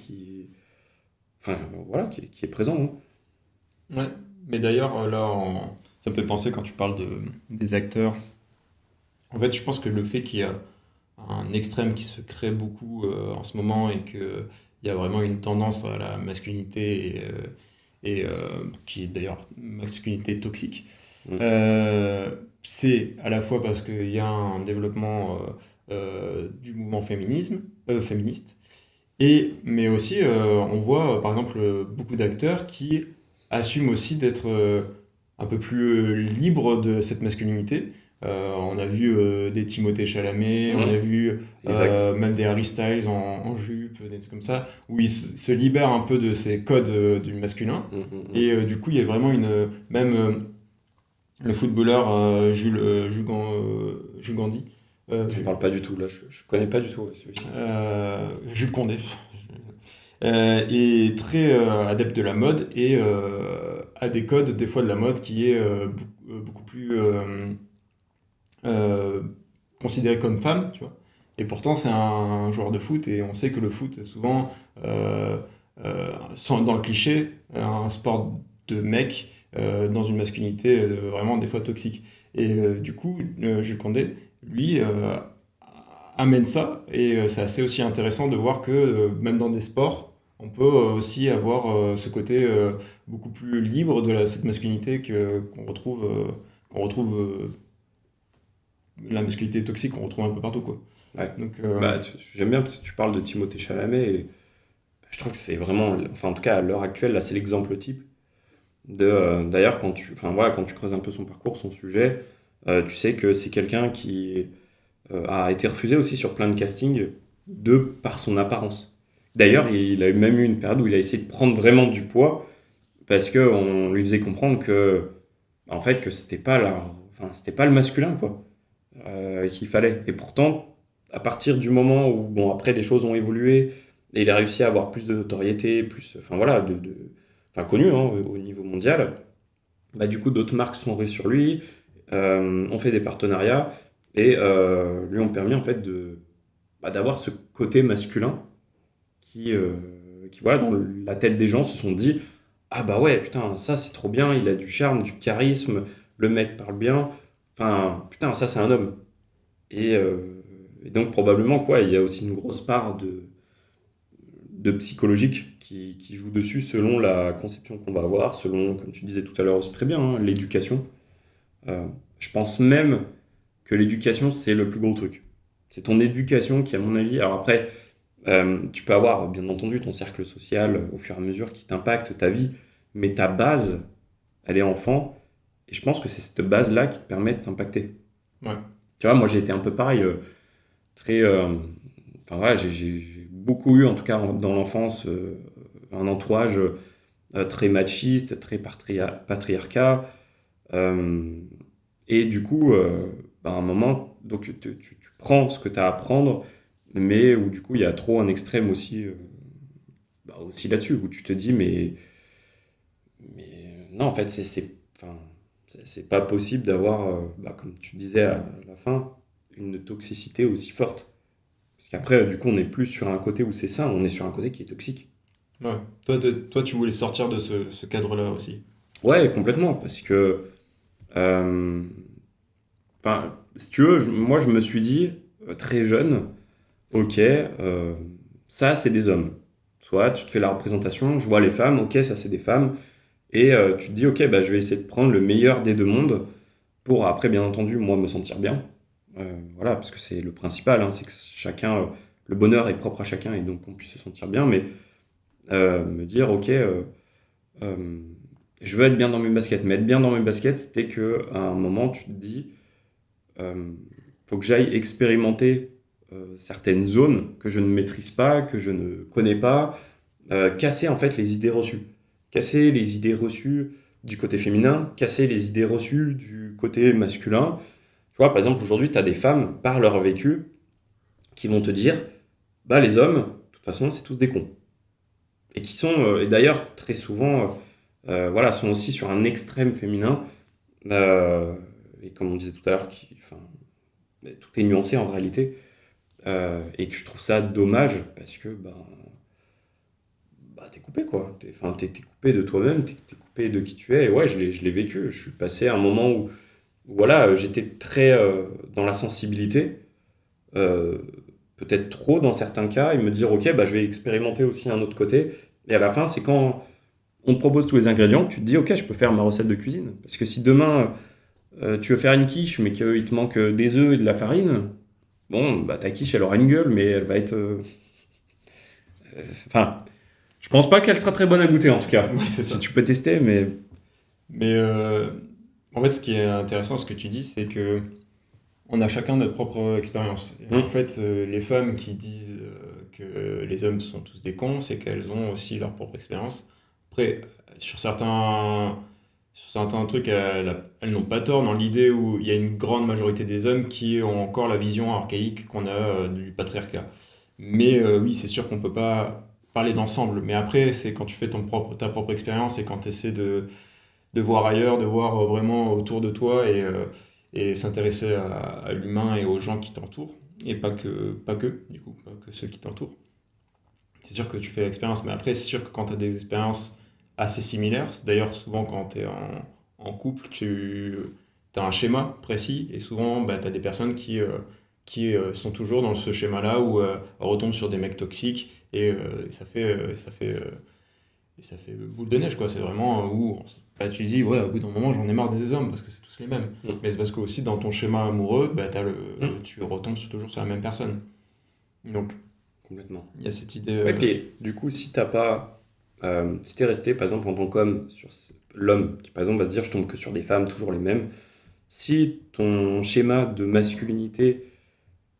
enfin, voilà, qui est présent, hein. Ouais. Mais d'ailleurs, là, ça me fait penser quand tu parles des acteurs. En fait, je pense que le fait qu'il y a un extrême qui se crée beaucoup en ce moment et qu'il y a vraiment une tendance à la masculinité qui est d'ailleurs masculinité toxique, Mm. c'est à la fois parce qu'il y a un développement du mouvement féministe, mais aussi on voit par exemple beaucoup d'acteurs qui assument aussi d'être un peu plus libres de cette masculinité. On a vu des Timothée Chalamet, on a Mm. vu Exact. même des Harry Styles en jupe, des trucs comme ça, où ils se libèrent un peu de ces codes du masculin. Mm, mm, mm. Et du coup, il y a vraiment même le footballeur Jules Gandhi, Ça me parle pas du tout, là, je connais pas du tout ouais, celui-ci. Jules Condé, est très adepte de la mode et a des codes des fois de la mode qui est beaucoup plus euh, considéré comme femme, tu vois. Et pourtant, c'est un joueur de foot et on sait que le foot est souvent, dans le cliché, un sport de mec dans une masculinité vraiment des fois toxique. Et du coup, Jules Condé, lui, amène ça et c'est assez aussi intéressant de voir que même dans des sports, on peut aussi avoir ce côté beaucoup plus libre de cette masculinité qu'on retrouve la masculinité toxique qu'on retrouve un peu partout, quoi. Ouais. Donc, Bah, j'aime bien parce que tu parles de Timothée Chalamet et je trouve que c'est vraiment, enfin en tout cas à l'heure actuelle, là c'est l'exemple type d'ailleurs enfin voilà, quand tu creuses un peu son parcours, son sujet, tu sais que c'est quelqu'un qui a été refusé aussi sur plein de castings par son apparence. D'ailleurs, il a même eu une période où il a essayé de prendre vraiment du poids parce que on lui faisait comprendre que en fait que enfin c'était pas le masculin quoi qu'il fallait. Et pourtant, à partir du moment où bon après des choses ont évolué et il a réussi à avoir plus de notoriété, plus enfin voilà enfin connu hein, au niveau mondial, bah du coup d'autres marques sont rues sur lui, ont fait des partenariats et lui ont permis en fait d'avoir ce côté masculin qui voilà dans la tête des gens se sont dit ah bah ouais, putain, ça c'est trop bien, il a du charme, du charisme, le mec parle bien, enfin, putain, ça c'est un homme. Et donc probablement, quoi, il y a aussi une grosse part de psychologique qui joue dessus selon la conception qu'on va avoir, selon, comme tu disais tout à l'heure aussi très bien, hein, l'éducation. Euh, je pense même que l'éducation, c'est le plus gros truc. C'est ton éducation qui, à mon avis, alors après, tu peux avoir, bien entendu, ton cercle social au fur et à mesure qui t'impacte ta vie, mais ta base, elle est enfant, et je pense que c'est cette base-là qui te permet de t'impacter. Ouais. Tu vois, moi j'ai été un peu pareil, très... enfin voilà, j'ai beaucoup eu, en tout cas dans l'enfance, un entourage très machiste, très patriarcat, euh, et du coup, à un moment, donc tu prends ce que tu as à prendre, mais où du coup il y a trop un extrême aussi, aussi là-dessus, où tu te dis, mais non, en fait, enfin, c'est pas possible d'avoir, comme tu disais à la fin, une toxicité aussi forte. Parce qu'après, du coup, on n'est plus sur un côté où c'est sain, on est sur un côté qui est toxique. Ouais. Toi, tu voulais sortir de ce cadre-là aussi. Ouais, complètement, parce que, euh, enfin, si tu veux, moi je me suis dit, très jeune, ok, ça c'est des hommes. Soit tu te fais la représentation, je vois les femmes, ok, ça c'est des femmes, et tu te dis, ok, bah, je vais essayer de prendre le meilleur des deux mondes pour après, bien entendu, moi me sentir bien. Voilà, parce que c'est le principal, hein, c'est que chacun, le bonheur est propre à chacun et donc on puisse se sentir bien, mais me dire, ok, euh, je veux être bien dans mes baskets. Mais être bien dans mes baskets, c'était que à un moment, tu te dis, euh, faut que j'aille expérimenter certaines zones que je ne maîtrise pas, que je ne connais pas, casser en fait les idées reçues. Casser les idées reçues du côté féminin, casser les idées reçues du côté masculin. Tu vois, par exemple, aujourd'hui, tu as des femmes, par leur vécu, qui vont te dire, bah les hommes, de toute façon, c'est tous des cons. Et qui sont, et d'ailleurs, très souvent, voilà, sont aussi sur un extrême féminin. euh, et comme on disait tout à l'heure, enfin, tout est nuancé en réalité. Et que je trouve ça dommage parce que t'es coupé quoi. Enfin, t'es coupé de toi-même, t'es coupé de qui tu es. Et ouais, je l'ai vécu. Je suis passé à un moment où voilà, j'étais très dans la sensibilité, euh, peut-être trop dans certains cas, et me dire ok, bah, je vais expérimenter aussi un autre côté. Et à la fin, c'est quand on te propose tous les ingrédients que tu te dis ok, je peux faire ma recette de cuisine. Parce que si demain tu veux faire une quiche, mais qu'il te manque des œufs et de la farine, bon, bah ta quiche elle aura une gueule, mais elle va être. Enfin, je pense pas qu'elle sera très bonne à goûter en tout cas. Oui, c'est Si ça. tu peux tester, mais. Mais en fait, ce qui est intéressant, ce que tu dis, c'est que on a chacun notre propre expérience. Et en Hum, fait, les femmes qui disent que les hommes sont tous des cons, c'est qu'elles ont aussi leur propre expérience. Après, sur certains trucs, elles n'ont pas tort dans l'idée où il y a une grande majorité des hommes qui ont encore la vision archaïque qu'on a du patriarcat. Mais oui, c'est sûr qu'on peut pas parler d'ensemble. Mais après, c'est quand tu fais ta propre expérience et quand tu essaies de voir ailleurs, de voir vraiment autour de toi et s'intéresser à l'humain et aux gens qui t'entourent, et du coup, pas que ceux qui t'entourent. C'est sûr que tu fais l'expérience, mais après, c'est sûr que quand tu as des expériences assez similaires, d'ailleurs, souvent quand tu es en couple, tu as un schéma précis, et souvent, bah, tu as des personnes qui sont toujours dans ce schéma-là où retombent sur des mecs toxiques, et ça fait boule de neige, quoi. C'est vraiment où bah, tu dis, ouais, au bout d'un moment, j'en ai marre des hommes parce que c'est tous les mêmes. hum, Mais c'est parce que aussi dans ton schéma amoureux, bah, hum, tu retombes toujours sur la même personne. Donc, complètement. il y a cette idée. Et puis, du coup, si t'as pas. Si t'es resté, par exemple, en tant qu'homme, sur l'homme, qui par exemple va se dire je tombe que sur des femmes, toujours les mêmes, si ton schéma de masculinité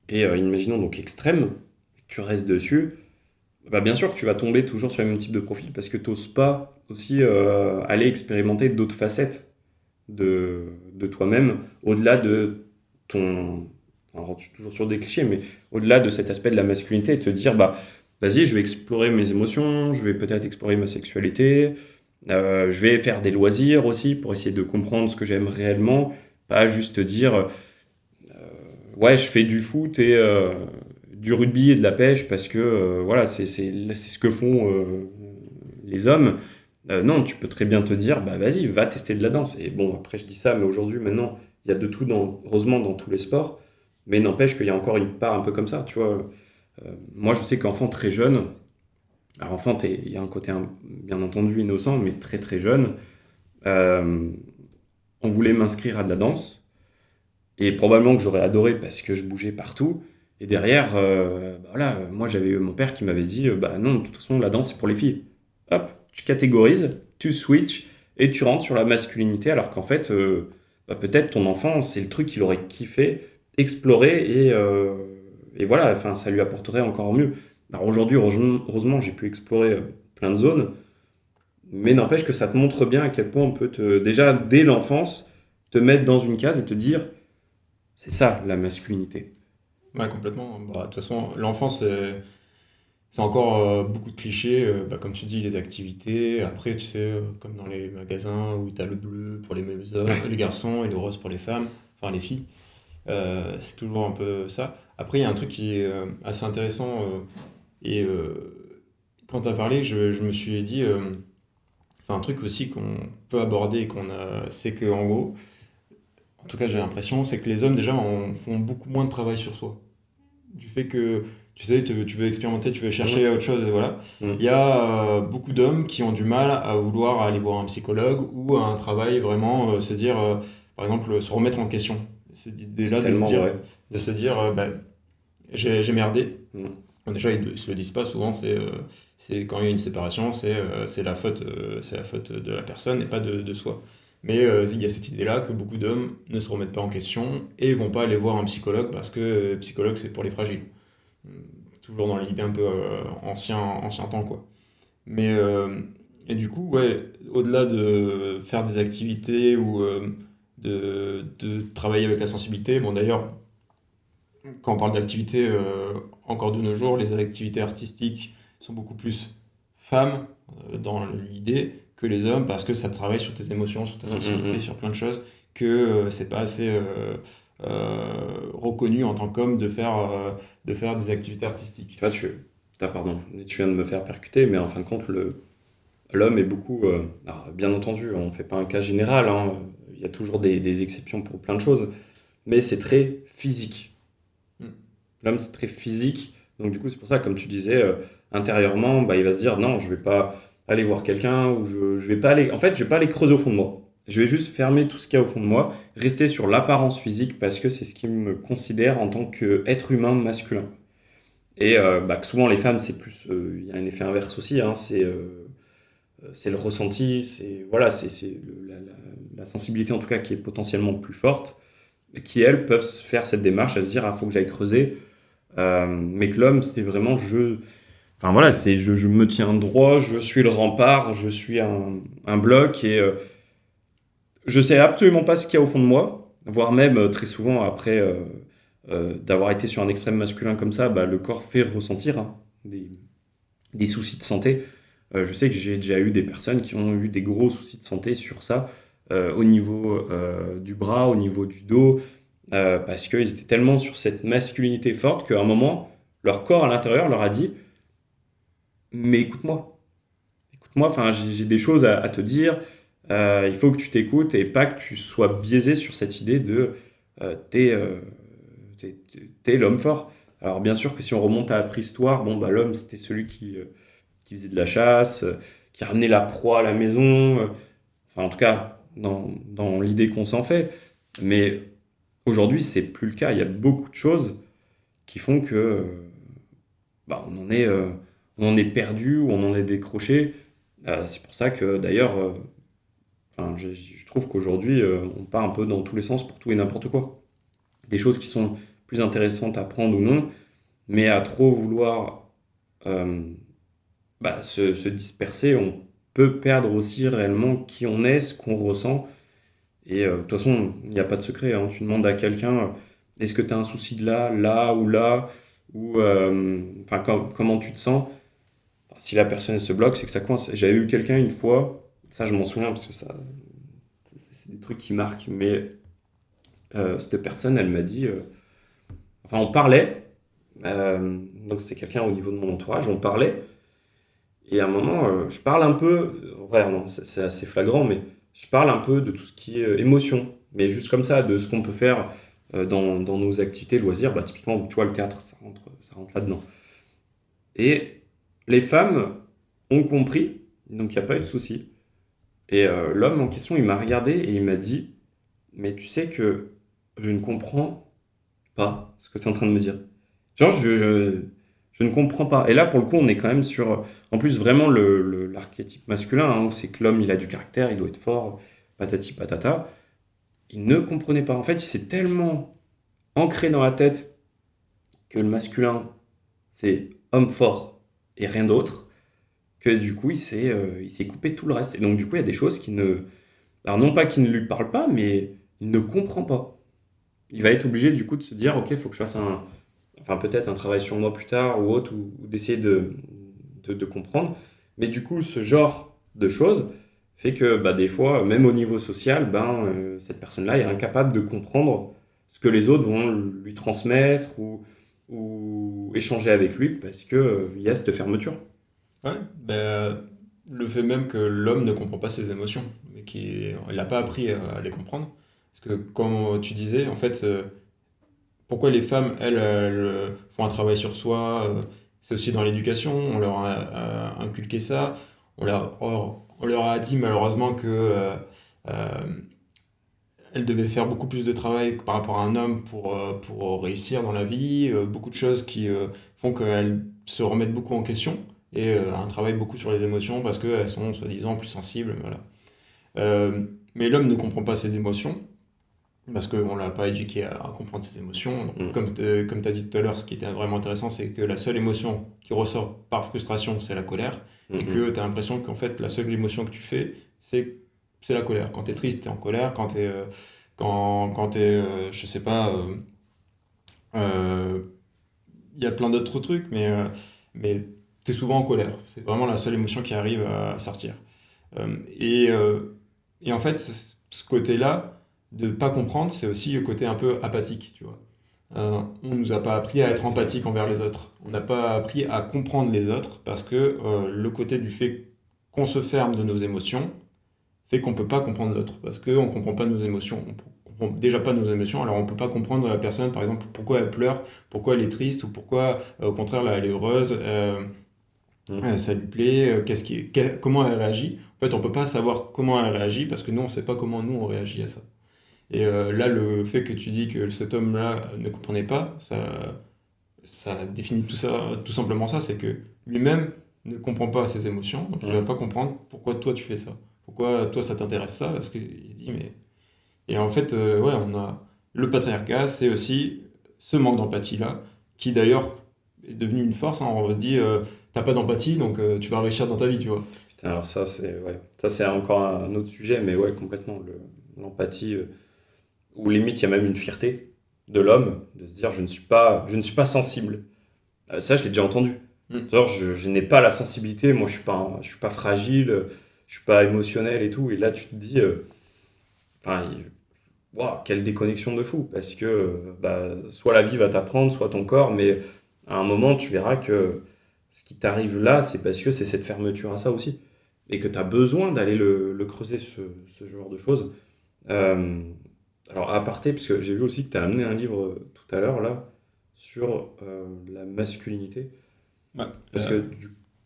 est, imaginons donc extrême, et que tu restes dessus, bah bien sûr que tu vas tomber toujours sur le même type de profil parce que t'oses pas aussi aller expérimenter d'autres facettes de toi-même, au-delà de ton... On rentre toujours sur des clichés, mais au-delà de cet aspect de la masculinité, et te dire, bah, vas-y, je vais explorer mes émotions, je vais peut-être explorer ma sexualité, je vais faire des loisirs aussi pour essayer de comprendre ce que j'aime réellement, pas juste dire, ouais, je fais du foot et du rugby et de la pêche parce que, voilà, c'est ce que font les hommes. Non, tu peux très bien te dire, bah vas-y, va tester de la danse. Et bon, après je dis ça, mais aujourd'hui, maintenant, il y a de tout, heureusement, dans tous les sports. Mais n'empêche qu'il y a encore une part un peu comme ça, tu vois. Moi, je sais qu'enfant très jeune, alors enfant, il y a un côté bien entendu innocent, mais très très jeune, euh, on voulait m'inscrire à de la danse. Et probablement que j'aurais adoré parce que je bougeais partout. Et derrière, bah voilà, moi j'avais eu mon père qui m'avait dit, bah non, de toute façon, la danse c'est pour les filles. Hop, tu catégorises, tu switches et tu rentres sur la masculinité, alors qu'en fait, bah, peut-être ton enfant, c'est le truc qu'il aurait kiffé, explorer et voilà, enfin, ça lui apporterait encore mieux. Alors aujourd'hui, heureusement, j'ai pu explorer plein de zones, mais n'empêche que ça te montre bien à quel point on peut déjà dès l'enfance, te mettre dans une case et te dire, c'est ça la masculinité. Ouais, complètement. Bah, de toute façon, l'enfance, c'est encore beaucoup de clichés, bah, comme tu dis, les activités. Après, tu sais, comme dans les magasins où tu as le bleu pour les garçons et le rose pour les femmes, enfin les filles. C'est toujours un peu ça. Après, il y a un truc qui est assez intéressant. Et quand tu as parlé, je me suis dit, c'est un truc aussi qu'on peut aborder et qu'on a. C'est que, en gros, en tout cas, j'ai l'impression, c'est que les hommes, déjà, font beaucoup moins de travail sur soi. Du fait que, tu sais, tu veux expérimenter, tu veux chercher Mmh. autre chose, et voilà. Il Mmh. y a beaucoup d'hommes qui ont du mal à vouloir aller voir un psychologue ou à un travail vraiment, se dire, par exemple, se remettre en question. C'est Déjà, tellement vrai. de se dire bah, j'ai merdé. Mmh. Bon, déjà, ils ne se le disent pas souvent, c'est quand il y a une séparation, c'est la faute de la personne et pas de soi. Mais il y a cette idée-là que beaucoup d'hommes ne se remettent pas en question et vont pas aller voir un psychologue parce que psychologue, c'est pour les fragiles. Hum, Toujours dans l'idée un peu ancien temps, quoi. Mais, et du coup, ouais, au-delà de faire des activités ou de travailler avec la sensibilité, bon d'ailleurs, quand on parle d'activités, encore de nos jours, les activités artistiques sont beaucoup plus femmes dans l'idée que les hommes parce que ça travaille sur tes émotions, sur ta Mmh, mmh, sensibilité, mmh. sur plein de choses que c'est pas assez reconnu en tant qu'homme de faire des activités artistiques. Tu vois, pardon, tu viens de me faire percuter, mais en fin de compte, l'homme est beaucoup. Alors, bien entendu, on ne fait pas un cas général, hein, il y a toujours des exceptions pour plein de choses, mais c'est très physique. Mm. L'homme, c'est très physique, donc du coup, c'est pour ça, comme tu disais, intérieurement, bah, il va se dire non, je vais pas aller voir quelqu'un, ou je vais pas aller. En fait, je vais pas aller creuser au fond de moi. Je vais juste fermer tout ce qu'il y a au fond de moi, rester sur l'apparence physique parce que c'est ce qui me considère en tant qu'être humain masculin. Et bah, que souvent les femmes, c'est plus, il y a un effet inverse aussi, hein, c'est le ressenti, c'est voilà, la sensibilité en tout cas qui est potentiellement plus forte, qui elles peuvent faire cette démarche à se dire ah faut que j'aille creuser, mais que l'homme c'est vraiment enfin voilà c'est je me tiens droit, je suis le rempart, je suis un bloc et je sais absolument pas ce qu'il y a au fond de moi, voire même très souvent après d'avoir été sur un extrême masculin comme ça, bah, le corps fait ressentir hein, des soucis de santé. Je sais que j'ai déjà eu des personnes qui ont eu des gros soucis de santé sur ça, au niveau du bras, au niveau du dos, parce qu'ils étaient tellement sur cette masculinité forte qu'à un moment, leur corps à l'intérieur leur a dit mais écoute-moi, enfin, j'ai des choses à te dire, il faut que tu t'écoutes et pas que tu sois biaisé sur cette idée de t'es t'es l'homme fort. Alors bien sûr que si on remonte à la préhistoire, bon bah l'homme c'était celui qui faisait de la chasse, qui ramenait la proie à la maison, enfin en tout cas dans l'idée qu'on s'en fait. Mais aujourd'hui c'est plus le cas, il y a beaucoup de choses qui font que bah, on en est perdu ou on en est décroché. C'est pour ça que d'ailleurs, enfin, je trouve qu'aujourd'hui on part un peu dans tous les sens pour tout et n'importe quoi. Des choses qui sont plus intéressantes à prendre ou non, mais à trop vouloir euh, bah, se disperser, on peut perdre aussi réellement qui on est, ce qu'on ressent. Et de toute façon, il n'y a pas de secret, hein. Tu demandes à quelqu'un, est-ce que tu as un souci de là, là ou là, ou enfin, comment tu te sens. Si la personne elle se bloque, c'est que ça coince. J'avais eu quelqu'un une fois, ça je m'en souviens parce que ça, c'est des trucs qui marquent, mais cette personne, elle m'a dit, enfin on parlait, donc c'était quelqu'un au niveau de mon entourage, on parlait, Et à un moment, je parle un peu, ouais, non, c'est assez flagrant, mais je parle un peu de tout ce qui est émotion, mais juste comme ça, de ce qu'on peut faire dans nos activités loisirs. Bah, typiquement, tu vois, le théâtre, ça rentre là-dedans. Et les femmes ont compris, donc il n'y a pas eu de souci. Et l'homme en question, il m'a regardé et il m'a dit, mais tu sais que je ne comprends pas ce que tu es en train de me dire. Genre, je ne comprends pas. Et là, pour le coup, on est quand même sur, en plus, vraiment l'archétype masculin, hein, où c'est que l'homme, il a du caractère, il doit être fort, patati patata. Il ne comprenait pas. En fait, il s'est tellement ancré dans la tête que le masculin, c'est homme fort et rien d'autre, que du coup, il s'est coupé de tout le reste. Et donc, du coup, il y a des choses qui ne... Alors, non pas qu'il ne lui parlent pas, mais il ne comprend pas. Il va être obligé, du coup, de se dire, OK, il faut que je fasse enfin peut-être un travail sur moi plus tard ou autre, ou d'essayer de comprendre. Mais du coup, ce genre de choses fait que bah, des fois, même au niveau social, cette personne-là est incapable de comprendre ce que les autres vont lui transmettre ou échanger avec lui parce que, il y a cette fermeture. Ouais, ben, le fait même que l'homme ne comprend pas ses émotions, mais qu'il n'a pas appris à les comprendre. Parce que, comme tu disais, en fait, pourquoi les femmes, elles, font un travail sur soi, c'est aussi dans l'éducation, on leur a inculqué ça, on leur a dit malheureusement que euh, elles devaient faire beaucoup plus de travail par rapport à un homme pour réussir dans la vie, beaucoup de choses qui font qu'elles se remettent beaucoup en question, et un travail beaucoup sur les émotions parce qu'elles sont soi-disant plus sensibles, voilà. Mais l'homme ne comprend pas ses émotions, parce qu'on ne l'a pas éduqué à comprendre ses émotions. Donc, Mm. comme tu as dit tout à l'heure, ce qui était vraiment intéressant, c'est que la seule émotion qui ressort par frustration, c'est la colère. Mm, Et que mm. tu as l'impression qu'en fait, la seule émotion que tu fais, c'est la colère. Quand tu es triste, tu es en colère. Quand tu es, je sais pas, euh, il y a plein d'autres trucs, mais tu es souvent en colère. C'est vraiment la seule émotion qui arrive à sortir. Euh, et, euh, et en fait, ce côté-là, de pas comprendre, c'est aussi le côté un peu apathique, tu vois. On nous a pas appris à Ouais, être empathique envers les autres. On n'a pas appris à comprendre les autres parce que le côté du fait qu'on se ferme de nos émotions fait qu'on peut pas comprendre l'autre parce qu'on comprend pas nos émotions. On comprend déjà pas nos émotions, alors on peut pas comprendre la personne, par exemple, pourquoi elle pleure, pourquoi elle est triste ou pourquoi, au contraire, là, elle est heureuse. Mm. Ça lui plaît, comment elle réagit. En fait, on peut pas savoir comment elle réagit parce que nous, on sait pas comment nous, on réagit à ça. Et là, le fait que tu dis que cet homme-là ne comprenait pas, ça définit tout ça, tout simplement ça, c'est que lui-même ne comprend pas ses émotions, donc il va Mm. pas comprendre pourquoi toi tu fais ça. Pourquoi toi ça t'intéresse ça, parce qu'il se dit, mais... Et en fait, ouais, on a... Le patriarcat, c'est aussi ce manque d'empathie-là, qui d'ailleurs est devenu une force, hein. On se dit, t'as pas d'empathie, donc tu vas réussir dans ta vie, tu vois. Putain, alors ça, c'est encore un autre sujet, mais ouais, complètement. L'empathie, ou limite, il y a même une fierté de l'homme de se dire je ne suis pas sensible. Ça, je l'ai déjà entendu. Mm. Genre, je n'ai pas la sensibilité, moi, je suis pas fragile, je suis pas émotionnel et tout. Et là, tu te dis, enfin, waouh, quelle déconnexion de fou. Parce que bah, soit la vie va t'apprendre, soit ton corps, mais à un moment, tu verras que ce qui t'arrive là, c'est parce que c'est cette fermeture à ça aussi. Et que tu as besoin d'aller le creuser, ce genre de choses. Euh, alors, à aparté, parce que j'ai vu aussi que tu as amené un livre tout à l'heure, là, sur la masculinité. Ouais. Parce que,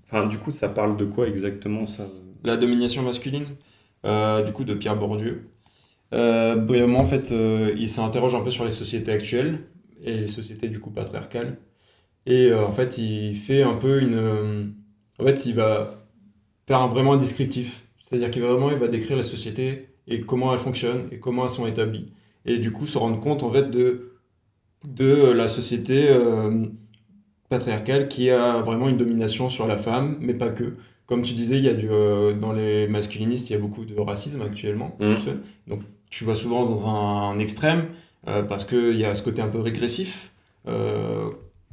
enfin, du coup, ça parle de quoi exactement, ça? La domination masculine, du coup, de Pierre Bourdieu. Brièvement, en fait, il s'interroge un peu sur les sociétés actuelles et les sociétés du coup patriarcales. Et en fait, il fait un peu en fait, il va faire vraiment un descriptif. C'est-à-dire il va décrire la société et comment elle fonctionne et comment elles sont établies. Et du coup, se rendre compte en fait de la société patriarcale qui a vraiment une domination sur la femme, mais pas que. Comme tu disais, dans les masculinistes, il y a beaucoup de racisme actuellement qui se fait. Hum, Donc tu vas souvent dans un extrême parce qu'il y a ce côté un peu régressif, euh,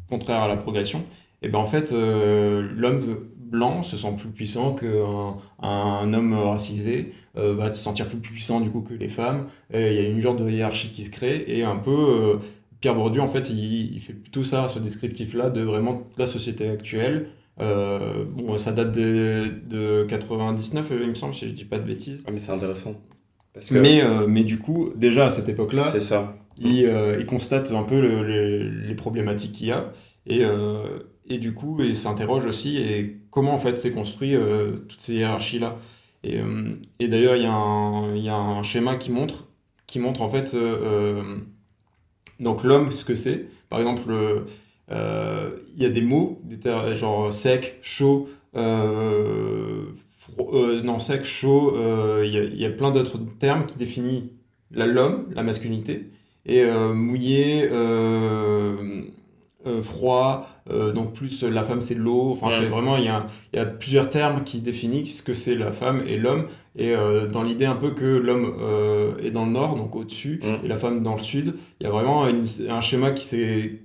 contraire à la progression. Et ben en fait, l'homme blanc se sent plus puissant qu'un homme racisé, va se sentir plus puissant du coup que les femmes. Et il y a une genre de hiérarchie qui se crée et un peu Pierre Bourdieu, en fait, il fait plutôt ça, ce descriptif-là, de vraiment la société actuelle, Bon, ça date de 99, il me semble, si je dis pas de bêtises. Ah, mais c'est intéressant. Parce que Mais du coup, déjà à cette époque-là, c'est ça. il constate un peu les problématiques qu'il y a et du coup, il s'interroge aussi et comment en fait s'est construit toutes ces hiérarchies-là. Et d'ailleurs, il y a un schéma qui montre en fait donc l'homme, ce que c'est. Par exemple, il y a des mots, genre sec, chaud, non, sec, chaud, il y a plein d'autres termes qui définissent l'homme, la masculinité, et mouillé, froid, donc plus la femme c'est l'eau, enfin c'est Ouais. vraiment, il y a plusieurs termes qui définissent ce que c'est la femme et l'homme, et dans l'idée un peu que l'homme est dans le nord, donc au-dessus, et la femme dans le sud, il y a vraiment un schéma qui est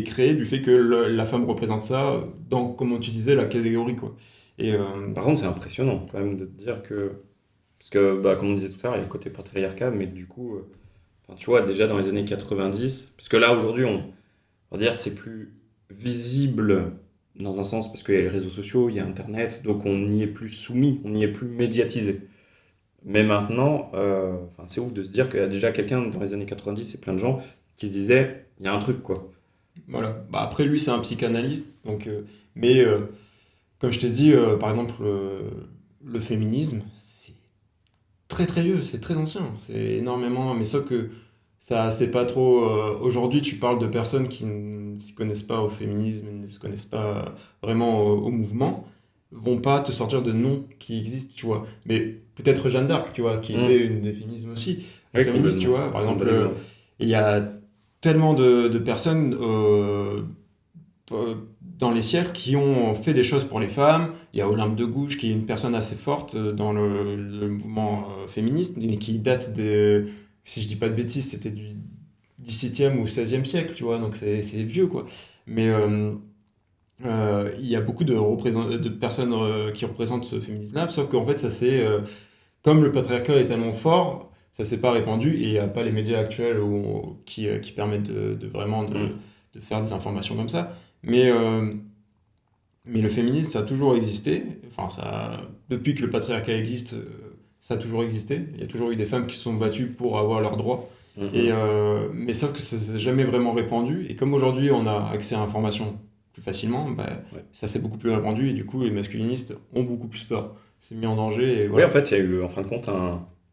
créé du fait que la femme représente ça dans, comme tu disais, la catégorie, quoi. Et Par contre, c'est impressionnant quand même de te dire que. Parce que, bah, comme on disait tout à l'heure, il y a le côté patriarcat, mais du coup, enfin, tu vois, déjà dans les années 90, parce que là, aujourd'hui, on va dire c'est plus visible dans un sens, parce qu'il y a les réseaux sociaux, il y a Internet, donc on n'y est plus soumis, on n'y est plus médiatisé. Mais maintenant, enfin, c'est ouf de se dire qu'il y a déjà quelqu'un dans les années 90 et plein de gens qui se disaient, il y a un truc, quoi. voilà. Bah, après, lui, c'est un psychanalyste, donc, mais comme je t'ai dit, par exemple, le féminisme, c'est très très vieux, c'est très ancien, c'est énormément, mais sauf que ça, c'est pas trop. Aujourd'hui, tu parles de personnes qui ne s'y connaissent pas au féminisme, ne se connaissent pas vraiment au mouvement, vont pas te sortir de noms qui existent, tu vois. Mais peut-être Jeanne d'Arc, tu vois, qui était une des féministes aussi, Oui, féministe, tu complètement. vois. Par C'est un exemple, bon exemple. il y a tellement de personnes dans les siècles qui ont fait des choses pour les femmes. Il y a Olympe de Gouges qui est une personne assez forte dans le mouvement féministe, mais qui date si je dis pas de bêtises, c'était du 17e ou 16e siècle, tu vois, donc c'est vieux, quoi. Mais il y a beaucoup de personnes qui représentent ce féminisme-là, sauf qu'en fait, comme le patriarcat est tellement fort, ça s'est pas répandu et il n'y a pas les médias actuels qui permettent de vraiment Mm. de faire des informations comme ça. Mais, euh, mais le féminisme, ça a toujours existé. Enfin, depuis que le patriarcat existe, ça a toujours existé. Il y a toujours eu des femmes qui se sont battues pour avoir leurs droits. Mhm. Mais sauf que ça s'est jamais vraiment répandu. Et comme aujourd'hui, on a accès à l'information plus facilement, bah, Ouais. ça s'est beaucoup plus répandu. Et du coup, les masculinistes ont beaucoup plus peur. C'est mis en danger et Oui, en voilà. fait, il y a eu, en fin de compte,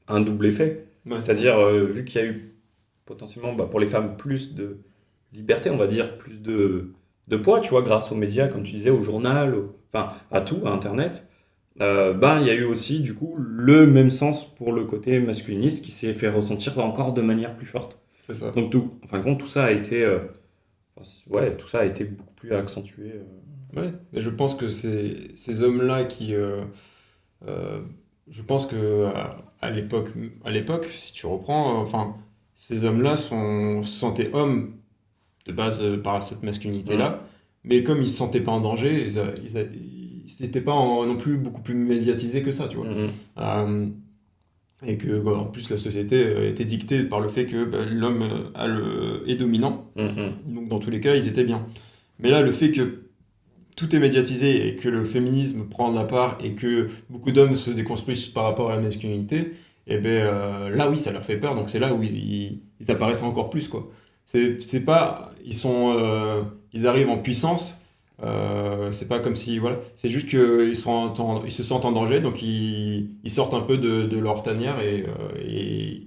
un double effet. Ouais, c'est ça. C'est-à-dire, vu qu'il y a eu potentiellement, bah, pour les femmes, plus de liberté, on va dire, plus de poids, tu vois, grâce aux médias, comme tu disais, au journal, enfin, à tout, à Internet, ben, il y a eu aussi, du coup, le même sens pour le côté masculiniste qui s'est fait ressentir encore de manière plus forte. C'est ça. Donc, tout, en fin de compte, tout ça a été, enfin, ouais, tout ça a été beaucoup plus accentué. Ouais. Et je pense que ces hommes-là euh, je pense que à l'époque, si tu reprends, enfin, ces hommes-là se sentaient hommes de base par cette Hum, masculinité-là, mais comme ils se sentaient pas en danger, ils n'étaient pas non plus beaucoup plus médiatisés que ça, tu vois. hum, Euh, et que, bah, en plus, la société était dictée par le fait que bah, l'homme est dominant. Donc, dans tous les cas, ils étaient bien. Mais là, le fait que tout est médiatisé et que le féminisme prend de la part et que beaucoup d'hommes se déconstruisent par rapport à la masculinité, et ben là oui, ça leur fait peur. Donc c'est là où ils apparaissent encore plus quoi. C'est pas ils arrivent en puissance. C'est pas comme si voilà, c'est juste ils se sentent en danger, donc ils sortent un peu de leur tanière et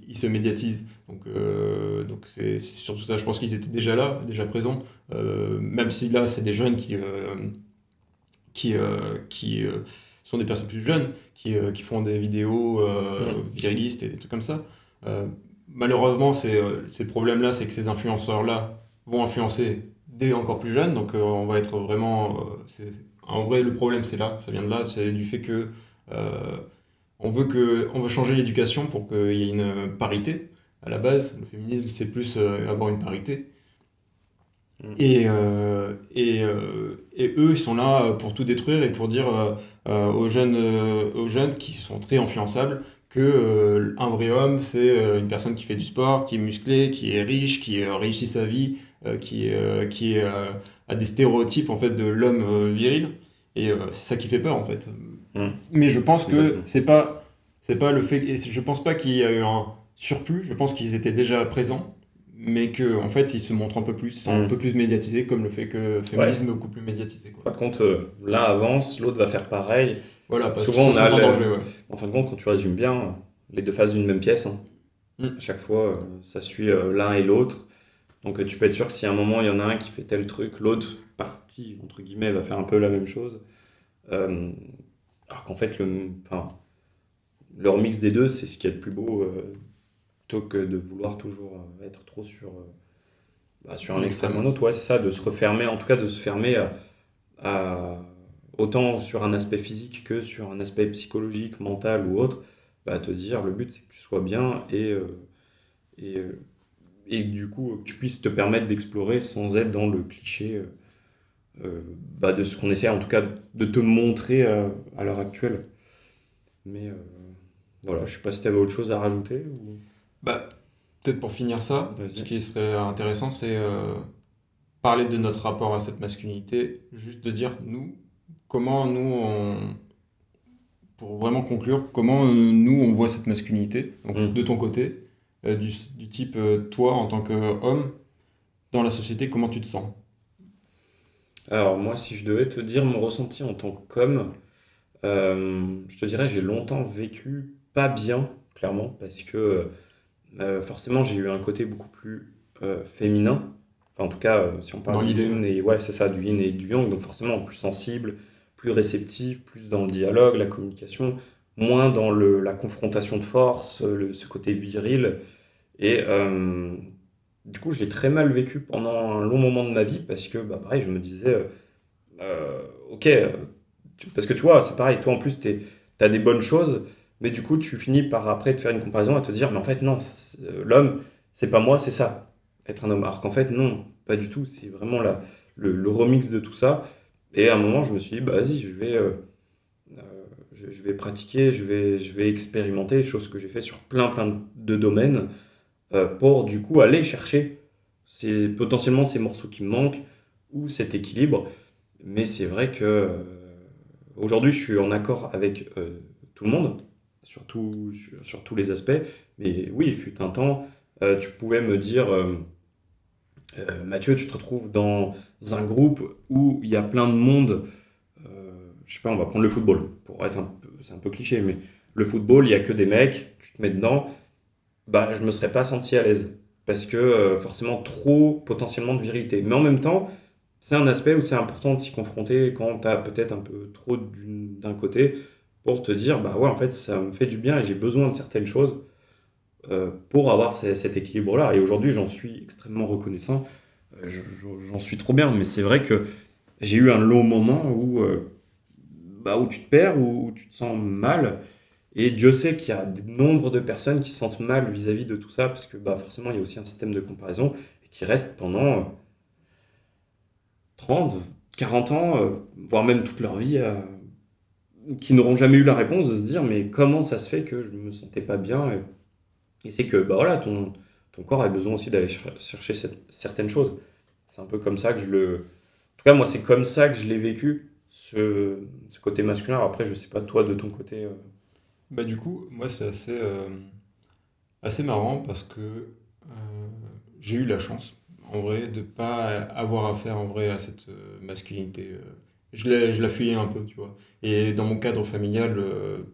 ils se médiatisent. Donc c'est surtout ça. Je pense qu'ils étaient déjà là, déjà présents. Même si là c'est des jeunes qui sont des personnes plus jeunes, qui font des vidéos hum. virilistes et des trucs comme ça. Euh, Malheureusement, ces problèmes-là, c'est que ces influenceurs-là vont influencer des encore plus jeunes, donc on va être vraiment... en vrai, le problème, c'est là, ça vient de là, c'est du fait euh, on veut changer l'éducation pour qu'il y ait une parité. À la base, le féminisme, c'est plus avoir une parité. Hum. Et eux, ils sont là pour tout détruire et pour dire aux jeunes qui sont très influençables que un vrai homme, c'est une personne qui fait du sport, qui est musclé, qui est riche, qui réussit sa vie, a des stéréotypes en fait de l'homme viril. Et c'est ça qui fait peur en fait. Mm. Mais je pense que Complètement. c'est pas le fait. Et je pense pas qu'il y a eu un surplus. Je pense qu'ils étaient déjà présents, mais que en fait ils se montrent un peu plus, ils sont un peu Mm. plus médiatisés, comme le fait que le Ouais. féminisme est beaucoup plus médiatisé, En quoi. fin de compte, l'un avance, l'autre va faire pareil. Voilà, parce qu'ils Souvent, se on a sentent en danger, ouais. en fin de compte, quand tu résumes bien, les deux faces d'une même pièce, hein. À Mm. chaque fois, ça suit l'un et l'autre. Donc, tu peux être sûr que si à un moment, il y en a un qui fait tel truc, l'autre partie, entre guillemets, va faire un peu la même chose. Euh, alors qu'en fait, enfin, le remix des deux, c'est ce qu'il y a de plus beau, plutôt que de vouloir toujours être trop sur un extrême ou un L'extrême. autre. Ouais, c'est ça, de se refermer, en tout cas de se fermer autant sur un aspect physique que sur un aspect psychologique, mental ou autre, bah, te dire le but c'est que tu sois bien et, euh, et du coup que tu puisses te permettre d'explorer sans être dans le cliché bah, de ce qu'on essaie en tout cas de te montrer à l'heure actuelle. Mais voilà, je sais pas si tu avais autre chose à rajouter ou... Bah, peut-être pour finir ça, ce Vas-y. qui serait intéressant, c'est parler de notre rapport à cette masculinité, juste de dire, nous, comment nous, pour vraiment conclure, comment nous, on voit cette masculinité, donc de Hmm. ton côté, du type, toi, en tant qu'homme, dans la société, comment tu te sens? Alors moi, si je devais te dire mon ressenti en tant qu'homme, je te dirais j'ai longtemps vécu pas bien, clairement, parce que forcément, j'ai eu un côté beaucoup plus féminin. Enfin, en tout cas, si on Dans parle du l'idée, ouais. yin et ouais, c'est ça, du yin et du yang, donc forcément plus sensible, plus réceptif, plus dans le dialogue, la communication, moins dans la confrontation de force, ce côté viril. Et du coup, je l'ai très mal vécu pendant un long moment de ma vie parce que, bah, pareil, je me disais, ok, parce que tu vois, c'est pareil, toi en plus, t'as des bonnes choses, mais du coup, tu finis par après te faire une comparaison et te dire, mais en fait, non, l'homme, c'est pas moi, c'est ça, être un homme. Alors qu'en fait, non, pas du tout, c'est vraiment le remix de tout ça. Et à un moment, je me suis dit, bah vas-y, euh, je vais pratiquer, je vais expérimenter, chose que j'ai fait sur plein de domaines, pour du coup aller chercher potentiellement ces morceaux qui me manquent ou cet équilibre. Mais c'est vrai que aujourd'hui, je suis en accord avec tout le monde, surtout sur tous les aspects. Mais oui, il fut un temps, tu pouvais me dire, Mathieu, tu te retrouves dans un groupe où il y a plein de monde. Je sais pas, on va prendre le football, pour être c'est un peu cliché, mais le football, il y a que des mecs, tu te mets dedans, bah, je me serais pas senti à l'aise. Parce que forcément, trop potentiellement de virilité. Mais en même temps, c'est un aspect où c'est important de s'y confronter quand tu as peut-être un peu trop d'un côté pour te dire, bah ouais, en fait, ça me fait du bien et j'ai besoin de certaines choses pour avoir cet équilibre-là. Et aujourd'hui, j'en suis extrêmement reconnaissant. J'en suis trop bien. Mais c'est vrai que j'ai eu un long moment où, bah, où tu te perds, où tu te sens mal. Et Dieu sait qu'il y a des nombres de personnes qui se sentent mal vis-à-vis de tout ça, parce que bah, forcément, il y a aussi un système de comparaison et qui reste pendant 30, 40 ans, voire même toute leur vie, qui n'auront jamais eu la réponse de se dire mais comment ça se fait que je me sentais pas bien et c'est que bah voilà, ton corps a besoin aussi d'aller chercher certaines choses. C'est un peu comme ça que En tout cas, moi, c'est comme ça que je l'ai vécu, ce côté masculin. Alors après, je sais pas toi de ton côté. Bah, du coup, moi, c'est assez marrant parce que j'ai eu la chance, en vrai, de pas avoir affaire, en vrai, à cette masculinité. Je la fuyais un peu, tu vois. Et dans mon cadre familial,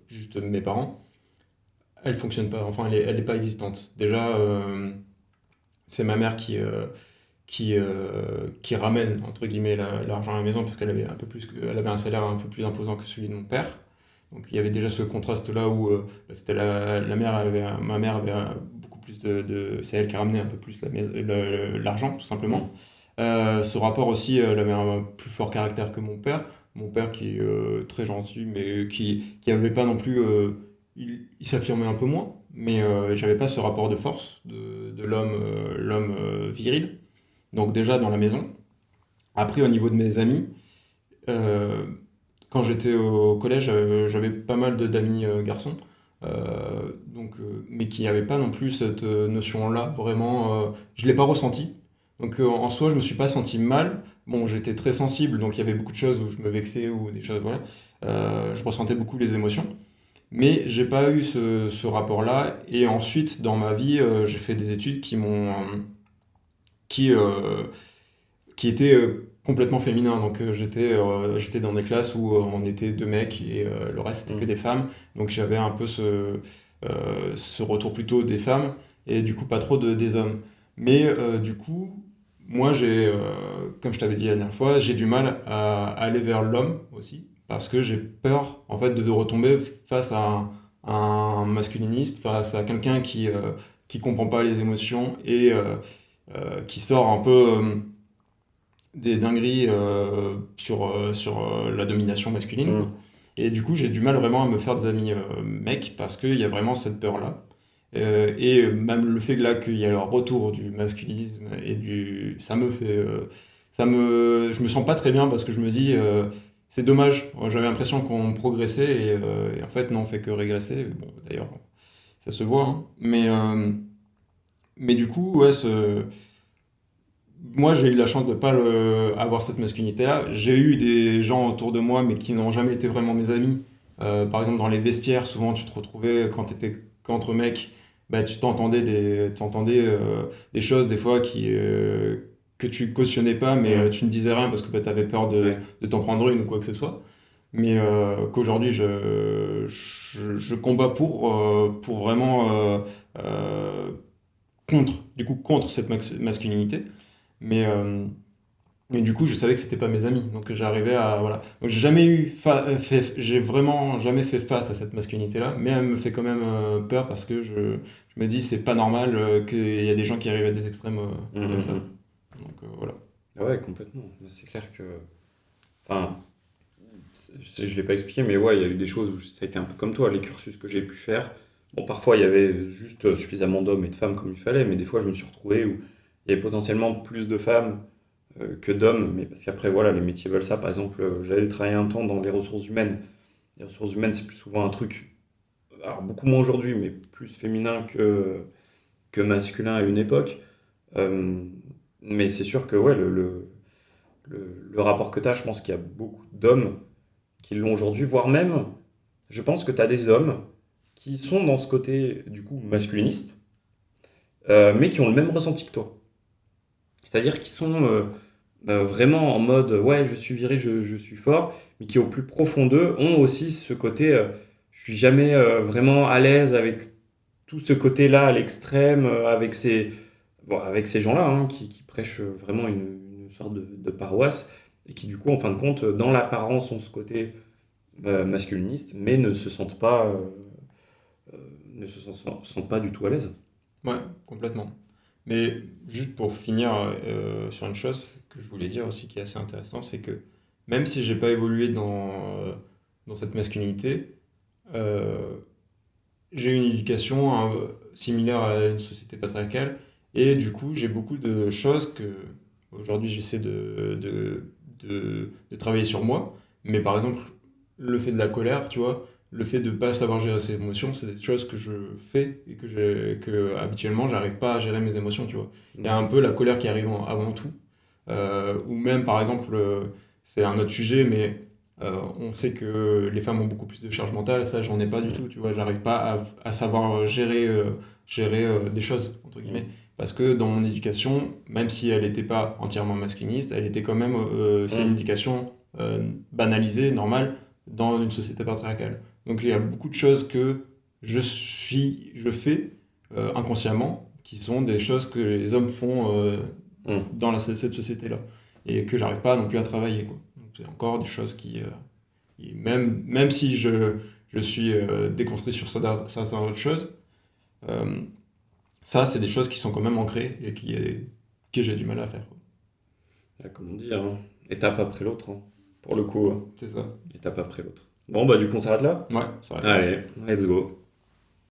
juste mes parents, elle fonctionne pas, enfin, elle est pas existante. Déjà, c'est ma mère qui ramène, entre guillemets, l'argent à la maison parce qu'elle avait un peu plus elle avait un salaire un peu plus imposant que celui de mon père. Donc il y avait déjà ce contraste-là où c'était ma mère avait beaucoup plus c'est elle qui ramenait un peu plus l'argent, tout simplement. Hmm. Ce rapport aussi, elle avait un plus fort caractère que mon père. Mon père qui est très gentil, mais qui avait pas non plus. Il s'affirmait un peu moins, mais j'avais pas ce rapport de force de l'homme viril. Donc déjà dans la maison. Après, au niveau de mes amis, euh, quand j'étais au collège, j'avais pas mal d'amis garçons. mais qui n'avait pas non plus cette notion-là, vraiment, je ne l'ai pas ressenti. Donc en soi, je me suis pas senti mal. Bon, j'étais très sensible, donc il y avait beaucoup de choses où je me vexais ou des choses, voilà. Je ressentais beaucoup les émotions. Mais j'ai pas eu ce rapport-là. Et ensuite, dans ma vie, j'ai fait des études qui, euh, qui étaient complètement féminins. Donc j'étais dans des classes où on était deux mecs et le reste c'était que Mm. des femmes. Donc j'avais un peu ce retour plutôt des femmes et du coup pas trop des hommes. Mais du coup, moi comme je t'avais dit la dernière fois, j'ai du mal à aller vers l'homme aussi parce que j'ai peur en fait de retomber face à un masculiniste, face à quelqu'un qui comprend pas les émotions et qui sort un peu des dingueries sur la domination masculine, quoi. Mm. Et du coup, j'ai du mal vraiment à me faire des amis mecs parce qu'il y a vraiment cette peur-là. Et même le fait que là, qu'il y a le retour du masculinisme ça me fait. Je me sens pas très bien parce que je me dis, c'est dommage. J'avais l'impression qu'on progressait et en fait, non, on fait que régresser. Bon, d'ailleurs, ça se voit, hein. Mais du coup, ouais, moi, j'ai eu la chance de ne pas avoir cette masculinité-là. J'ai eu des gens autour de moi, mais qui n'ont jamais été vraiment mes amis. Par exemple, dans les vestiaires, souvent, tu te retrouvais quand tu étais qu'entre mecs, bah, tu t'entendais des choses, des fois, que tu cautionnais pas, mais Mm. tu ne disais rien parce que tu avais peur Ouais. de t'en prendre une ou quoi que ce soit. Mais qu'aujourd'hui, je combats pour vraiment contre cette masculinité. Mais, euh, mais du coup, je savais que c'était pas mes amis. Donc j'arrivais à. Voilà. Donc j'ai vraiment jamais fait face à cette masculinité-là. Mais elle me fait quand même peur parce que je me dis c'est pas normal qu'il y a des gens qui arrivent à des extrêmes Mm, comme mm, ça. mm. Donc voilà. Ah ouais, complètement. C'est clair que. Enfin, je l'ai pas expliqué, mais ouais, il y a eu des choses où ça a été un peu comme toi, les cursus que j'ai pu faire. Bon, parfois, il y avait juste suffisamment d'hommes et de femmes comme il fallait, mais des fois, je me suis retrouvé où il y avait potentiellement plus de femmes que d'hommes, mais parce qu'après, voilà, les métiers veulent ça. Par exemple, j'allais travailler un temps dans les ressources humaines. Les ressources humaines, c'est plus souvent un truc, alors beaucoup moins aujourd'hui, mais plus féminin que masculin à une époque. Euh, mais c'est sûr que ouais, le rapport que tu as, je pense qu'il y a beaucoup d'hommes qui l'ont aujourd'hui, voire même, je pense que tu as des hommes qui sont dans ce côté, du coup, masculiniste, mais qui ont le même ressenti que toi. C'est-à-dire qu'ils sont vraiment en mode, ouais, je suis viril, je suis fort, mais qui au plus profond d'eux ont aussi ce côté, je suis jamais vraiment à l'aise avec tout ce côté-là à l'extrême, avec ces gens-là hein, qui prêchent vraiment une sorte de paroisse, et qui du coup, en fin de compte, dans l'apparence ont ce côté masculiniste, mais euh, ne se sentent pas du tout à l'aise. Ouais, complètement. Mais juste pour finir sur une chose que je voulais dire aussi qui est assez intéressant, c'est que même si j'ai pas évolué dans cette masculinité, euh, j'ai une éducation similaire à une société patriarcale et du coup j'ai beaucoup de choses que aujourd'hui j'essaie de travailler sur moi. Mais par exemple, le fait de la colère, tu vois, le fait de pas savoir gérer ses émotions, c'est des choses que je fais et que habituellement j'arrive pas à gérer mes émotions, tu vois. Il y a Mm. un peu la colère qui arrive avant tout. Ou même par exemple, c'est un autre sujet, mais on sait que les femmes ont beaucoup plus de charge mentale, ça j'en ai pas du Mm. tout, tu vois, j'arrive pas à savoir gérer des choses, entre guillemets. Mm. Parce que dans mon éducation, même si elle n'était pas entièrement masculiniste, elle était quand même, c'est une Mm. éducation banalisée, normale, dans une société patriarcale. Donc il y a beaucoup de choses que je fais inconsciemment, qui sont des choses que les hommes font Mm. dans cette société-là, et que j'arrive pas non plus à travailler, quoi. Donc c'est encore des choses même si je suis déconstruit sur certaines autres choses, euh, ça, c'est des choses qui sont quand même ancrées et que j'ai du mal à faire, quoi. Là, comme on dit, hein, étape après l'autre, hein. Pour le coup, C'est ça. étape après l'autre. Bon, bah du coup, on s'arrête là? Ouais, ça va être là. Allez, let's go.